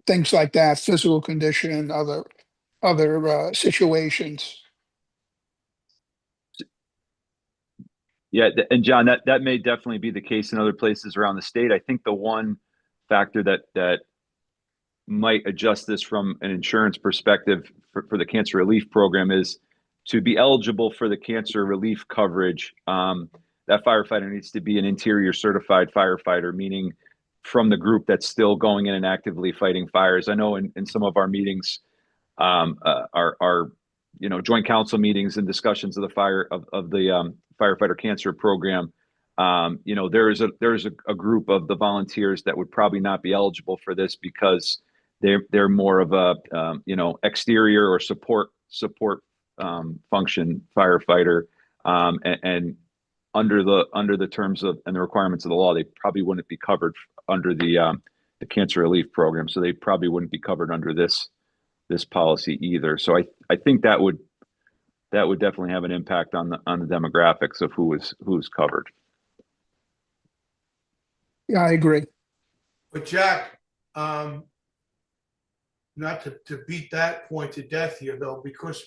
things like that, physical condition, other situations. Yeah, and John, that may definitely be the case in other places around the state. I think the one factor that might adjust this from an insurance perspective for the cancer relief program is to be eligible for the cancer relief coverage. That firefighter needs to be an interior certified firefighter, meaning from the group that's still going in and actively fighting fires. I know in some of our meetings, our joint council meetings and discussions of the firefighter cancer program. There is a group of the volunteers that would probably not be eligible for this because they're more of a exterior or support function firefighter, and under the terms of and the requirements of the law, they probably wouldn't be covered under the cancer relief program. So they probably wouldn't be covered under this policy either. So I think that would definitely have an impact on the demographics of who's covered. Yeah, I agree. But Jack, not to beat that point to death here though,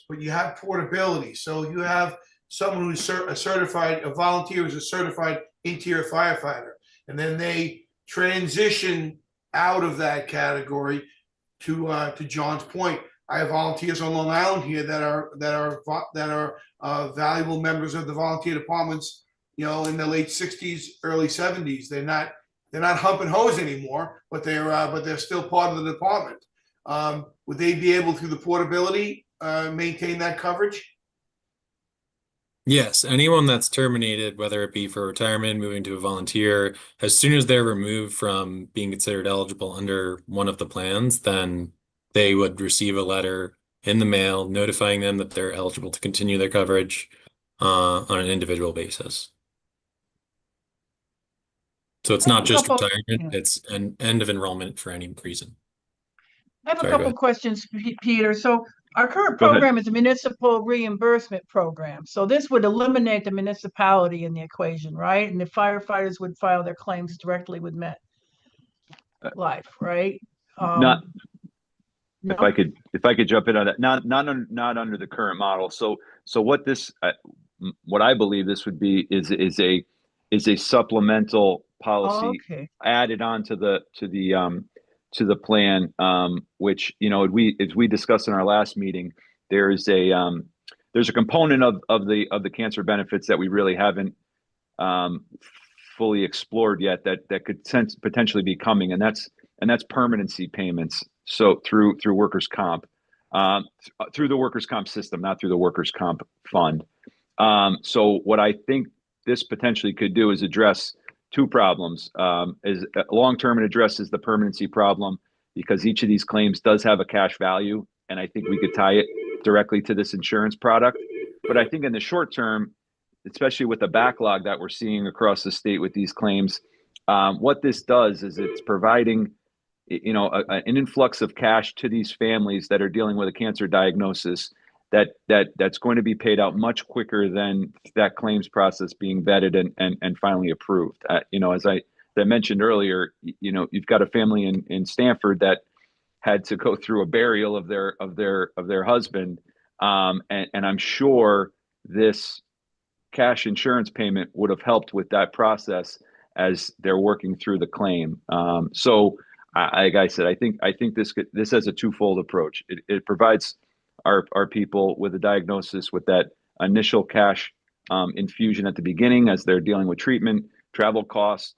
but you have portability. So you have someone who's a volunteer who's a certified interior firefighter, and then they transition out of that category to John's point. I have volunteers on Long Island here that are valuable members of the volunteer departments, in the late 60s, early 70s. They're not humping hose anymore, but they're still part of the department. Would they be able, through the portability, maintain that coverage? Yes, anyone that's terminated, whether it be for retirement, moving to a volunteer, as soon as they're removed from being considered eligible under one of the plans, then they would receive a letter in the mail notifying them that they're eligible to continue their coverage on an individual basis. So it's not just retirement, it's an end of enrollment for any reason. I have a Sorry, couple questions, Peter. So our current Go ahead. program is a municipal reimbursement program. So this would eliminate the municipality in the equation, right? And the firefighters would file their claims directly with MetLife, right? Not No? if I could jump in on that, not under the current model. So what I believe this would be is a supplemental policy Okay. added on to the plan, which as we discussed in our last meeting, there's a component of the cancer benefits that we really haven't fully explored yet that could potentially be coming, and that's permanency payments. So through workers' comp, through the workers' comp system, not through the workers' comp fund. So what I think this potentially could do is address two problems. Is long-term, it addresses the permanency problem because each of these claims does have a cash value, and I think we could tie it directly to this insurance product. But I think in the short term, especially with the backlog that we're seeing across the state with these claims, what this does is it's providing an influx of cash to these families that are dealing with a cancer diagnosis that's going to be paid out much quicker than that claims process being vetted and finally approved. As I mentioned earlier, you've got a family in Stanford that had to go through a burial of their husband, and I'm sure this cash insurance payment would have helped with that process as they're working through the claim. So, like I said, I think this has a twofold approach. It provides our people with a diagnosis with that initial cash infusion at the beginning as they're dealing with treatment, travel costs,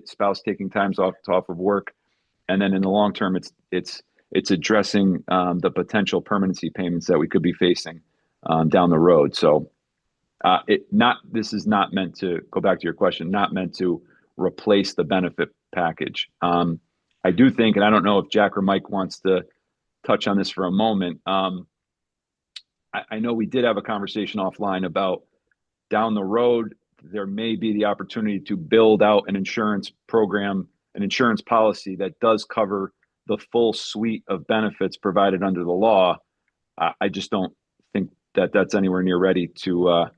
spouse taking times off of work, and then in the long term, it's addressing the potential permanency payments that we could be facing down the road. So, this is not meant to go back to your question, not meant to replace the benefit package. I do think, and I don't know if Jack or Mike wants to touch on this for a moment. I know we did have a conversation offline about down the road, there may be the opportunity to build out an insurance program, an insurance policy that does cover the full suite of benefits provided under the law, I just don't think that that's anywhere near ready to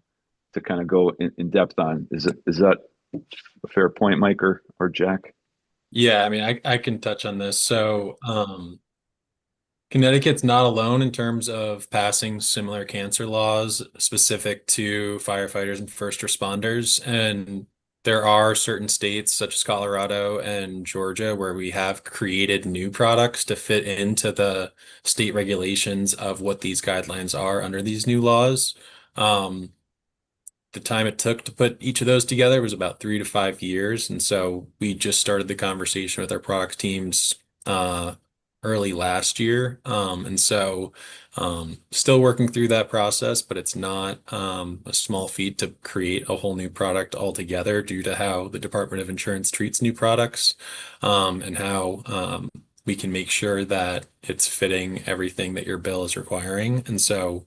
kind of go in depth on. Is that a fair point, Mike or Jack? Yeah, I mean, I can touch on this. So, Connecticut's not alone in terms of passing similar cancer laws specific to firefighters and first responders. And there are certain states such as Colorado and Georgia where we have created new products to fit into the state regulations of what these guidelines are under these new laws. The time it took to put each of those together was about 3 to 5 years. And so we just started the conversation with our product teams early last year. And so still working through that process, but it's not a small feat to create a whole new product altogether due to how the Department of Insurance treats new products and how we can make sure that it's fitting everything that your bill is requiring. And so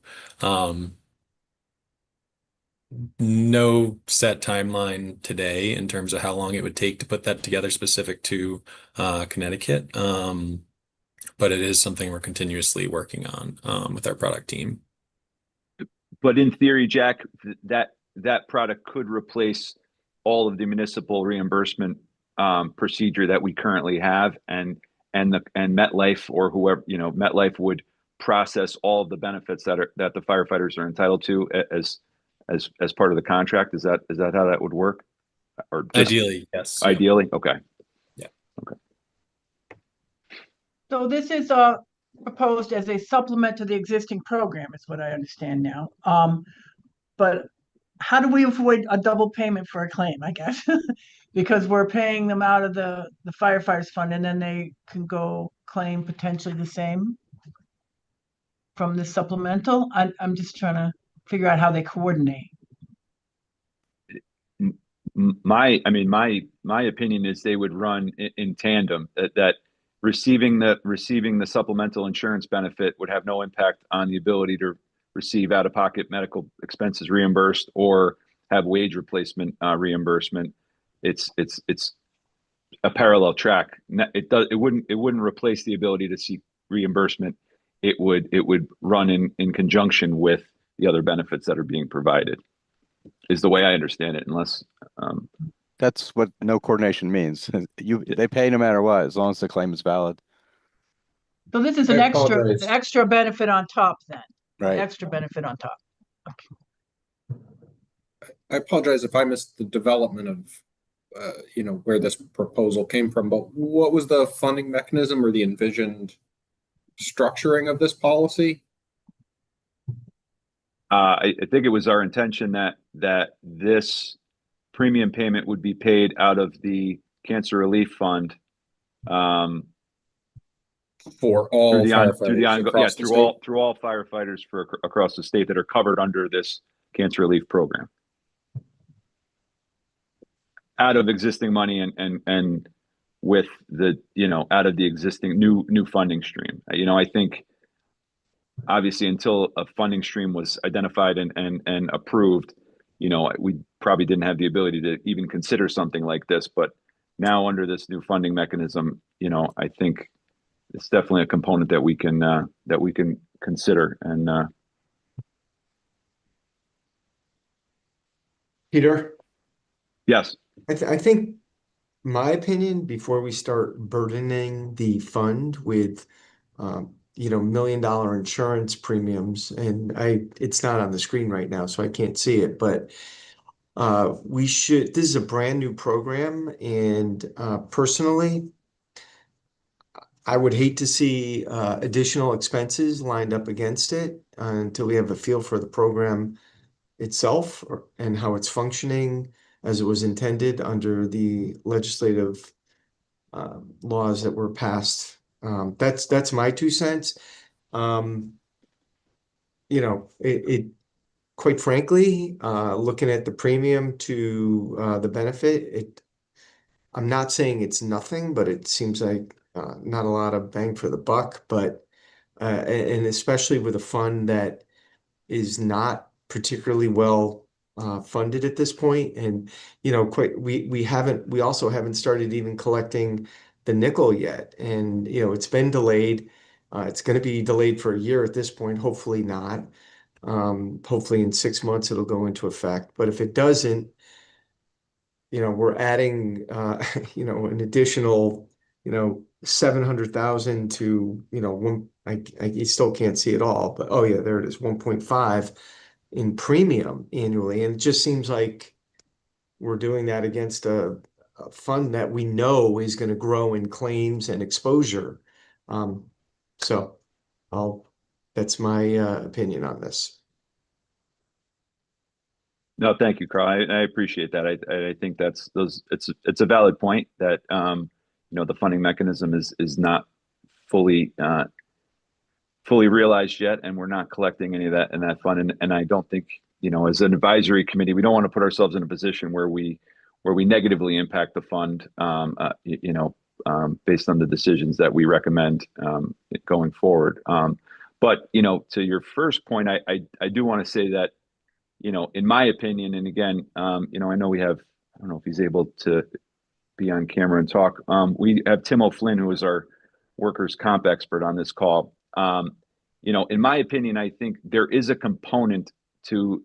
no set timeline today in terms of how long it would take to put that together specific to Connecticut. But it is something we're continuously working on with our product team. But in theory, Jack, that product could replace all of the municipal reimbursement procedure that we currently have, and MetLife or whoever, MetLife would process all of the benefits that the firefighters are entitled to as part of the contract. Is that how that would work? Or ideally, yes. Ideally, okay. Yeah. Okay. So this is proposed as a supplement to the existing program, is what I understand now. But how do we avoid a double payment for a claim, I guess? Because we're paying them out of the firefighters fund, and then they can go claim potentially the same from the supplemental. I'm just trying to figure out how they coordinate. My opinion is they would run in tandem. That receiving the supplemental insurance benefit would have no impact on the ability to receive out-of-pocket medical expenses reimbursed or have wage replacement reimbursement. It's a parallel track. It wouldn't replace the ability to seek reimbursement. It would run in conjunction with the other benefits that are being provided, is the way I understand it, unless That's what no coordination means. They pay no matter what, as long as the claim is valid. So this is I an apologize. extra benefit on top then. Right. Extra benefit on top. Okay. I apologize if I missed the development of, where this proposal came from, but what was the funding mechanism or the envisioned structuring of this policy? I think it was our intention that this premium payment would be paid out of the Cancer Relief Fund For all firefighters across the state? through all firefighters across the state that are covered under this Cancer Relief Program, out of existing money and with the out of the existing new funding stream. I think obviously until a funding stream was identified and approved, we probably didn't have the ability to even consider something like this. But now under this new funding mechanism, I think it's definitely a component that we can consider. And Peter, yes, I think my opinion, before we start burdening the fund with $1 million insurance premiums, and it's not on the screen right now, so I can't see it, but this is a brand new program, and personally, I would hate to see additional expenses lined up against it until we have a feel for the program itself and how it's functioning as it was intended under the legislative laws that were passed. That's my 2 cents. It quite frankly, looking at the premium to the benefit, I'm not saying it's nothing, but it seems like not a lot of bang for the buck. But and especially with a fund that is not particularly well funded at this point, and we also haven't started even collecting the nickel yet. And, it's been delayed. It's going to be delayed for a year at this point, hopefully not. Hopefully in 6 months it'll go into effect. But if it doesn't, we're adding, an additional, 700,000 to, I still can't see it all, but oh yeah, there it is, 1.5 in premium annually. And it just seems like we're doing that against a fund that we know is going to grow in claims and exposure. So that's my opinion on this. No, thank you, Carl. I appreciate that. I think it's a valid point that the funding mechanism is not fully realized yet, and we're not collecting any of that in that fund. And I don't think, as an advisory committee, we don't want to put ourselves in a position where we negatively impact the fund, based on the decisions that we recommend going forward. But to your first point, I do want to say that, in my opinion, and again, I know I don't know if he's able to be on camera and talk. We have Tim O'Flynn, who is our workers' comp expert on this call. In my opinion, I think there is a component to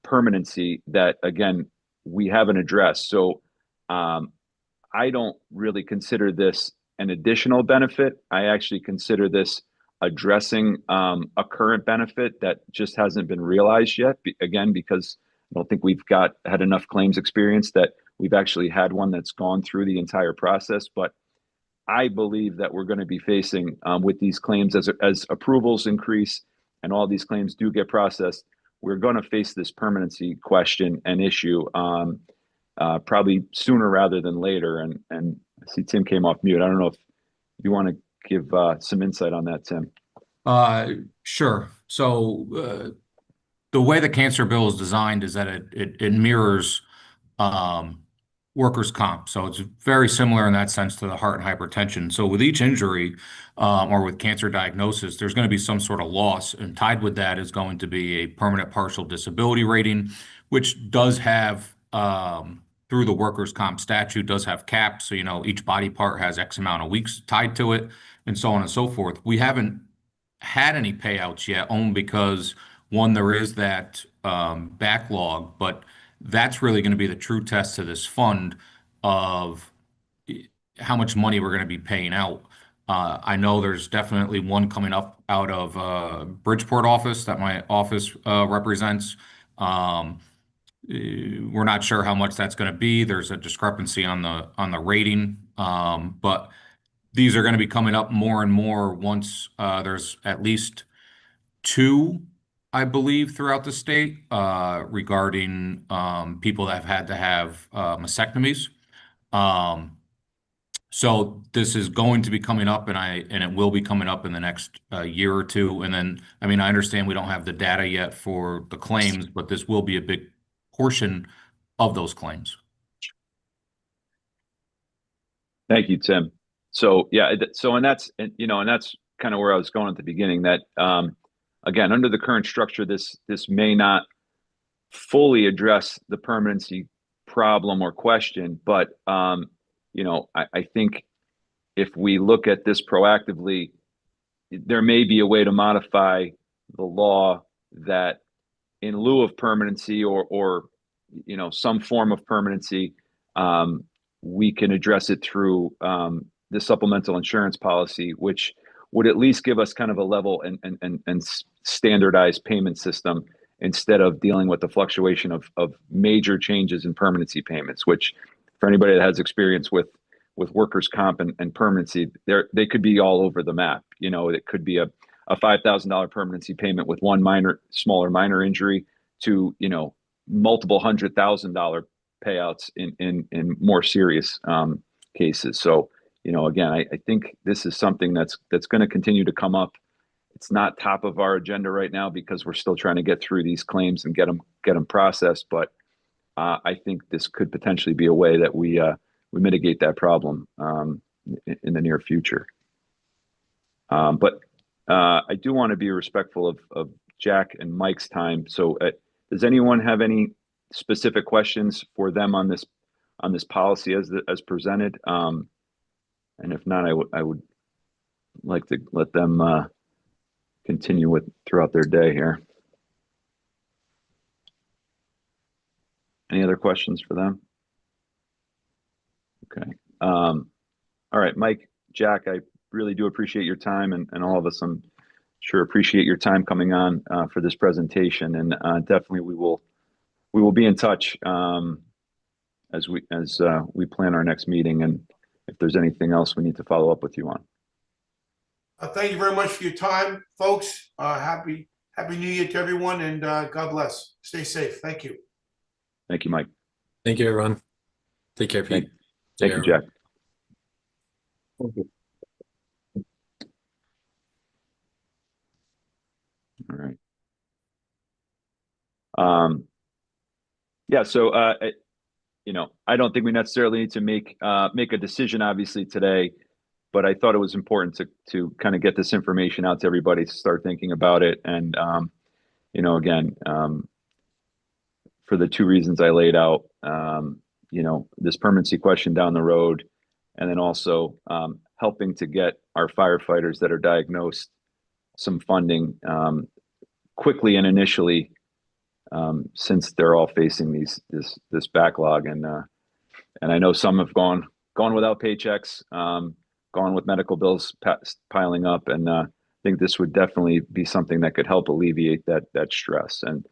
permanency that, again, we haven't addressed. So I don't really consider this an additional benefit. I actually consider this addressing a current benefit that just hasn't been realized yet. Again, because I don't think we've had enough claims experience that we've actually had one that's gone through the entire process. But I believe that we're going to be facing with these claims as approvals increase and all these claims do get processed, we're going to face this permanency question and issue probably sooner rather than later. And I see Tim came off mute. I don't know if you want to give some insight on that, Tim. Sure. So the way the cancer bill is designed is that it mirrors workers' comp. So it's very similar in that sense to the heart and hypertension. So with each injury or with cancer diagnosis, there's going to be some sort of loss. And tied with that is going to be a permanent partial disability rating, which does have, through the workers' comp statute, does have caps. So, each body part has X amount of weeks tied to it and so on and so forth. We haven't had any payouts yet, only because, one, there is that backlog, but that's really going to be the true test to this fund of how much money we're going to be paying out. I know there's definitely one coming up out of Bridgeport office that my office represents. We're not sure how much that's going to be. There's a discrepancy on the rating, but these are going to be coming up more and more once there's at least two, I believe, throughout the state regarding people that have had to have mastectomies. So this is going to be coming up, and it will be coming up in the next year or two. And then, I understand we don't have the data yet for the claims, but this will be a big portion of those claims. Thank you, Tim. So yeah, and that's kind of where I was going at the beginning. That again, under the current structure, this may not fully address the permanency problem or question, but I think if we look at this proactively, there may be a way to modify the law that, in lieu of permanency or some form of permanency, we can address it through the supplemental insurance policy, which would at least give us kind of a level and standardized payment system instead of dealing with the fluctuation of major changes in permanency payments, which, for anybody that has experience with workers' comp and permanency, they could be all over the map. It could be a $5,000 permanency payment with one smaller minor injury to, multiple $100,000 payouts in more serious cases. So, again, I think this is something that's going to continue to come up. It's not top of our agenda right now because we're still trying to get through these claims and get them processed. But I think this could potentially be a way that we mitigate that problem in the near future. But I do want to be respectful of Jack and Mike's time. So does anyone have any specific questions for them on this policy as presented? And if not, I would like to let them continue with throughout their day here. Any other questions for them? Okay. All right, Mike, Jack, I really do appreciate your time, and all of us, I'm sure, appreciate your time coming on for this presentation. And definitely we will be in touch as we plan our next meeting, and if there's anything else we need to follow up with you on. Thank you very much for your time, folks. Happy New Year to everyone, and God bless. Stay safe. Thank you. Thank you, Mike. Thank you, everyone. Take care, Pete. Thank you, Jack. All right. Yeah, so I don't think we necessarily need to make a decision obviously today, but I thought it was important to kind of get this information out to everybody to start thinking about it. And again, for the two reasons I laid out, this permanency question down the road, and then also helping to get our firefighters that are diagnosed some funding quickly and initially, since they're all facing this backlog. And I know some have gone without paychecks, gone with medical bills piling up, and I think this would definitely be something that could help alleviate that stress. And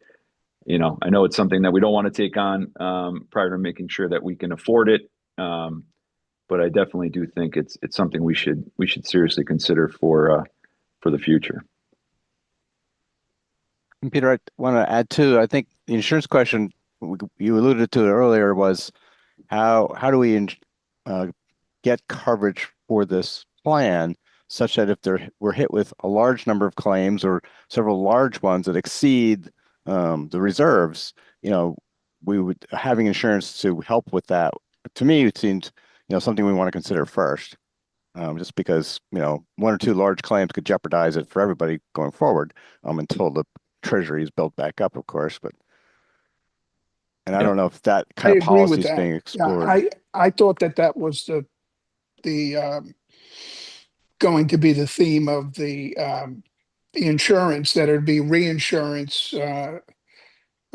I know it's something that we don't want to take on prior to making sure that we can afford it, but I definitely do think it's something we should seriously consider for the future. And Peter, I want to add too, I think the insurance question, you alluded to it earlier, was how do we get coverage for this plan such that if we're hit with a large number of claims or several large ones that exceed the reserves, we would having insurance to help with that. To me, it seems something we want to consider first, just because one or two large claims could jeopardize it for everybody going forward until the Treasury is built back up, of course. And I don't know if that kind of policy is being explored. Yeah, I thought that was the going to be the theme of the insurance, that it'd be reinsurance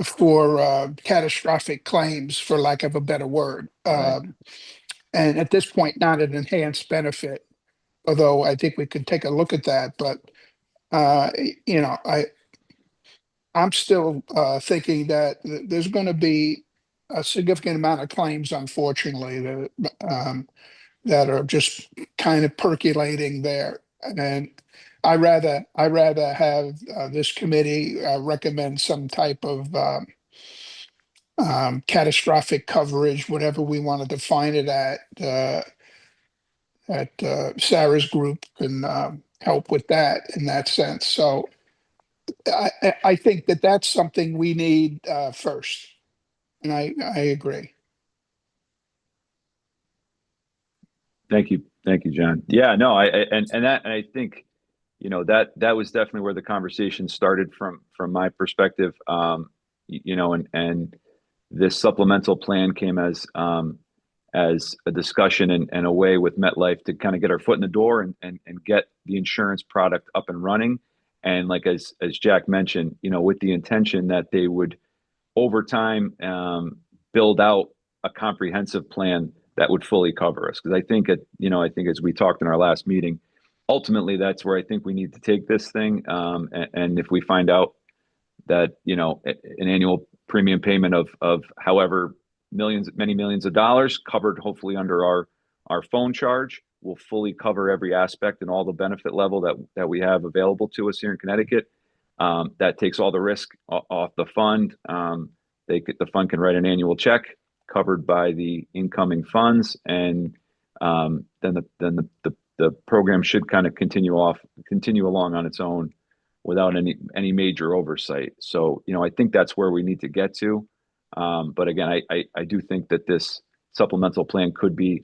for catastrophic claims, for lack of a better word. Right. And at this point, not an enhanced benefit, although I think we could take a look at that. But I'm still thinking that there's going to be a significant amount of claims, unfortunately, that are just kind of percolating there. And I rather have this committee recommend some type of catastrophic coverage, whatever we want to define it at Sarah's group can help with that in that sense. So I think that's something we need first, and I agree. Thank you, John. Yeah, no, I think that was definitely where the conversation started from my perspective. And this supplemental plan came as a discussion and a way with MetLife to kind of get our foot in the door and get the insurance product up and running. And like as Jack mentioned, with the intention that they would over time build out a comprehensive plan that would fully cover us. Because I think as we talked in our last meeting, ultimately that's where I think we need to take this thing. And if we find out that an annual premium payment of however many millions of dollars covered, hopefully under our phone charge, will fully cover every aspect and all the benefit level that we have available to us here in Connecticut. That takes all the risk off the fund. The fund can write an annual check covered by the incoming funds, and then the program should kind of continue along on its own without any major oversight. So I think that's where we need to get to. But again, I do think that this supplemental plan could be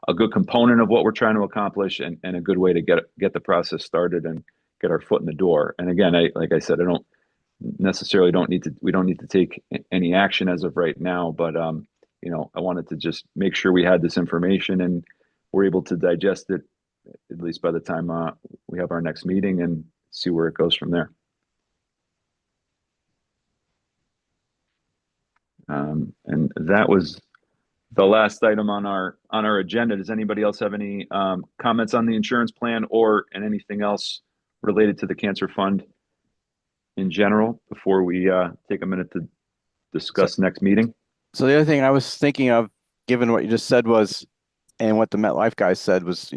a good component of what we're trying to accomplish, and a good way to get the process started and get our foot in the door. And again, like I said, we don't need to take any action as of right now, but I wanted to just make sure we had this information and we're able to digest it, at least by the time we have our next meeting, and see where it goes from there. And that was the last item on our agenda. Does anybody else have any comments on the insurance plan and anything else related to the cancer fund in general before we take a minute to discuss next meeting? So the other thing I was thinking of, given what you just said and what the MetLife guys said was,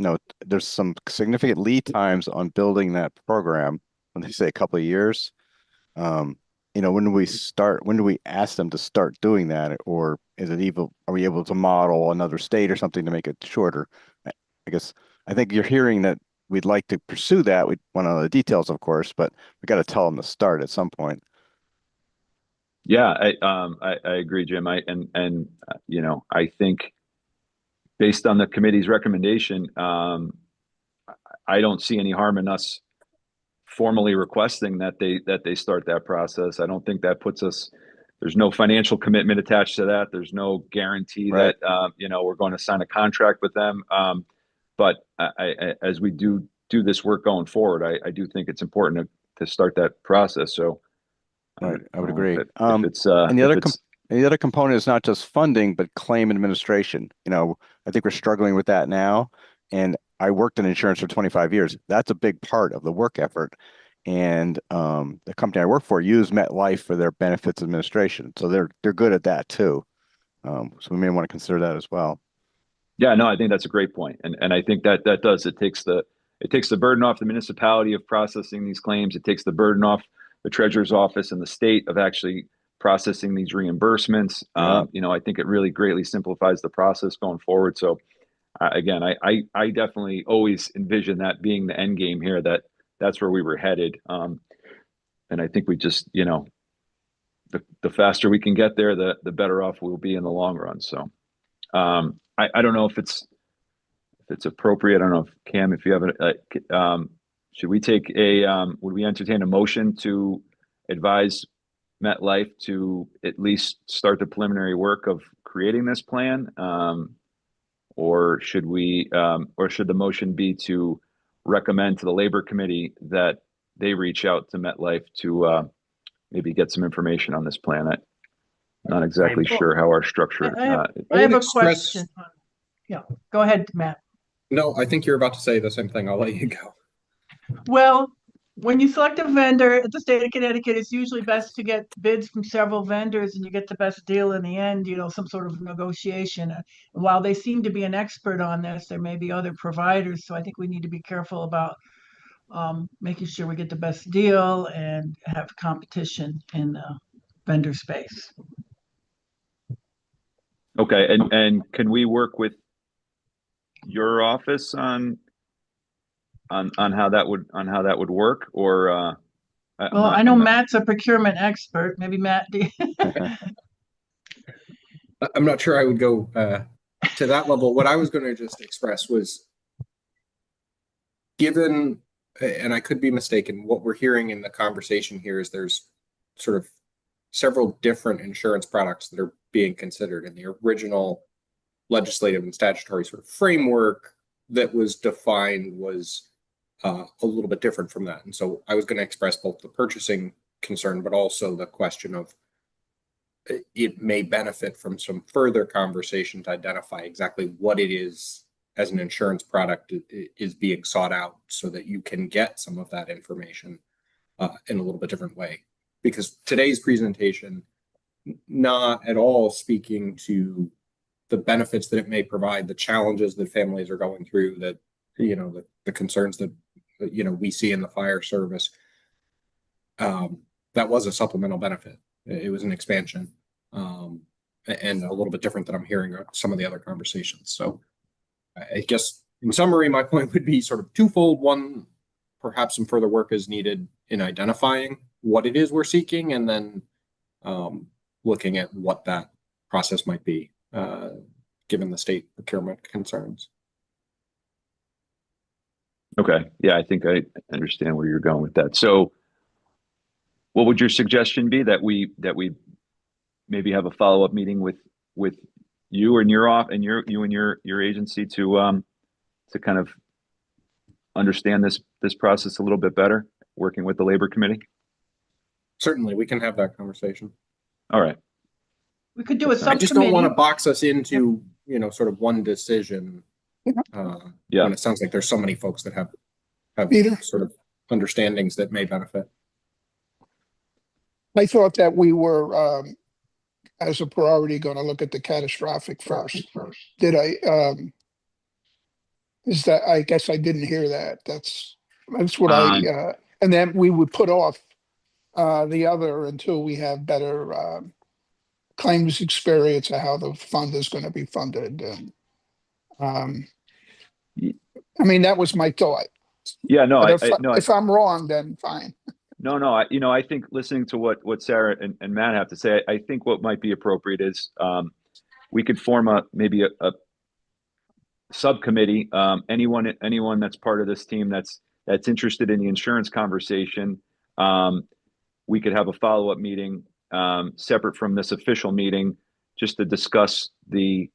there's some significant lead times on building that program. When they say a couple of years, when do we ask them to start doing that? Or are we able to model another state or something to make it shorter? I think you're hearing that we'd like to pursue that. We want to know the details, of course, but we got to tell them to start at some point. Yeah, I agree, Jim. I think based on the committee's recommendation, I don't see any harm in us formally requesting that they start that process. I don't think that puts us. There's no financial commitment attached to that. There's no guarantee Right. that we're going to sign a contract with them. But as we do this work going forward, I do think it's important to start that process. So. Right, I would agree. If it's and the other component is not just funding, but claim administration. I think we're struggling with that now. And I worked in insurance for 25 years. That's a big part of the work effort. And the company I work for used MetLife for their benefits administration, so they're good at that too. So we may want to consider that as well. Yeah, no, I think that's a great point, and I think that does it takes the burden off the municipality of processing these claims. It takes the burden off the treasurer's office and the state of actually processing these reimbursements. Yeah. I think it really greatly simplifies the process going forward. So again, I definitely always envision that being the end game here, that's where we were headed. And I think we just, the faster we can get there, the better off we'll be in the long run. So I don't know if it's appropriate. I don't know if Cam, if you have should we take would we entertain a motion to advise MetLife to at least start the preliminary work of creating this plan? Or should the motion be to recommend to the Labor Committee that they reach out to MetLife to maybe get some information on this plan? I'm not exactly sure how our structure. I have a question. Yeah, go ahead, Matt. No, I think you're about to say the same thing. I'll let you go. Well, when you select a vendor at the state of Connecticut, it's usually best to get bids from several vendors and you get the best deal in the end, some sort of negotiation. And while they seem to be an expert on this, there may be other providers. So I think we need to be careful about making sure we get the best deal and have competition in the vendor space. Okay, and can we work with your office on how that would work, or I know Matt's a procurement expert. Maybe Matt. I'm not sure I would go to that level. What I was going to just express was, given, and I could be mistaken, what we're hearing in the conversation here is there's sort of several different insurance products that are being considered in the original legislative and statutory sort of framework that was defined was a little bit different from that. And so I was going to express both the purchasing concern, but also the question of it may benefit from some further conversation to identify exactly what it is as an insurance product is being sought out, so that you can get some of that information in a little bit different way. Because today's presentation, not at all speaking to the benefits that it may provide, the challenges that families are going through, that the concerns that we see in the fire service. That was a supplemental benefit. It was an expansion, and a little bit different than I'm hearing some of the other conversations. So I guess in summary, my point would be sort of twofold. One, perhaps some further work is needed in identifying what it is we're seeking, and then looking at what that process might be, given the state procurement concerns. Okay. Yeah, I think I understand where you're going with that. So what would your suggestion be, that we maybe have a follow-up meeting with you and your agency to to kind of understand this process a little bit better, working with the labor committee? Certainly, we can have that conversation. All right. We could do a I just don't want to subcommittee. box us into, sort of one decision. Yeah. When it sounds like there's so many folks that have Peter? sort of understandings that may benefit. I thought that we were, as a priority, going to look at the catastrophic first. Did I, is that, I guess I didn't hear that. That's what and then we would put off the other until we have better claims experience of how the fund is going to be funded. And I mean, that was my thought. Yeah, no, But no, if I'm wrong, then fine. No, I think listening to what Sarah and Matt have to say, I think what might be appropriate is we could form maybe a subcommittee. Anyone that's part of this team that's interested in the insurance conversation, we could have a follow-up meeting separate from this official meeting, just to discuss the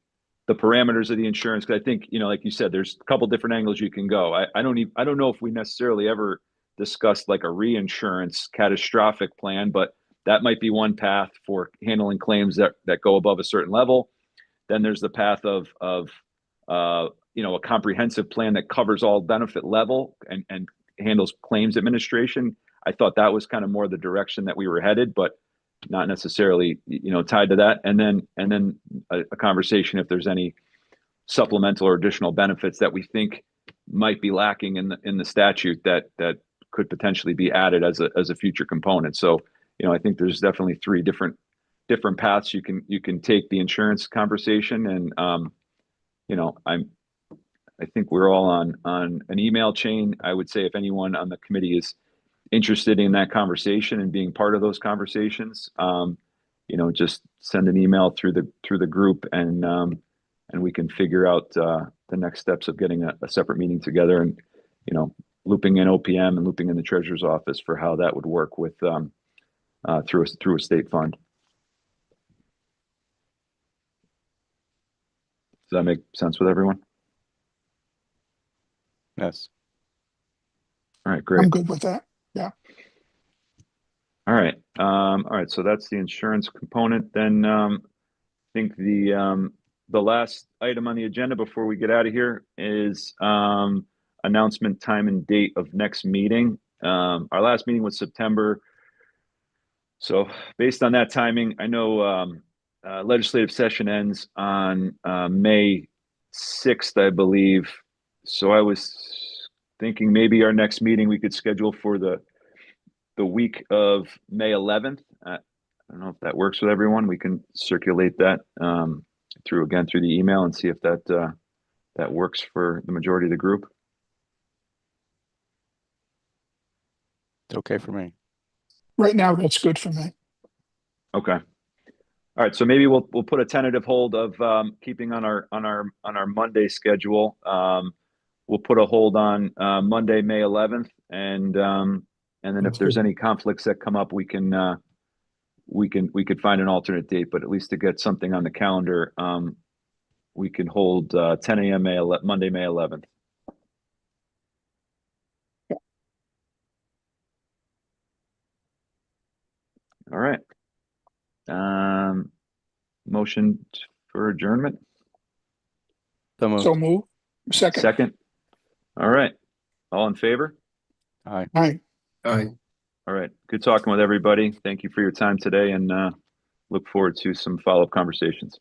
parameters of the insurance. Because I think, like you said, there's a couple different angles you can go. I don't know if we necessarily ever discussed like a reinsurance catastrophic plan, but that might be one path for handling claims that go above a certain level. Then there's the path of a comprehensive plan that covers all benefit level and handles claims administration. I thought that was kind of more the direction that we were headed, but not necessarily tied to that. And then a conversation if there's any supplemental or additional benefits that we think might be lacking in the statute that could potentially be added as a future component. So, I think there's definitely three different paths you can take the insurance conversation. And, I think we're all on an email chain. I would say if anyone on the committee is interested in that conversation and being part of those conversations, just send an email through the group and we can figure out the next steps of getting a separate meeting together and, looping in OPM and looping in the treasurer's office for how that would work with through a state fund. Does that make sense with everyone? Yes. All right, great. I'm good with that. Yeah. All right. So that's the insurance component. Then I think the last item on the agenda before we get out of here is announcement time and date of next meeting. Our last meeting was September. So based on that timing, I know legislative session ends on May 6th, I believe. So I was thinking maybe our next meeting we could schedule for the week of May 11th. I don't know if that works with everyone. We can circulate that through the email and see if that works for the majority of the group. It's okay for me. Right now, that's good for me. Okay. All right. So maybe we'll put a tentative hold of keeping on our Monday schedule. We'll put a hold on Monday, May 11th, and then if there's any conflicts that come up, we could find an alternate date. But at least to get something on the calendar, we can hold 10 a.m. Monday, May 11th. All right. Motion for adjournment. So move. Second. Second. All right. All in favor? Aye. Aye. Aye. All right. Good talking with everybody. Thank you for your time today and look forward to some follow-up conversations.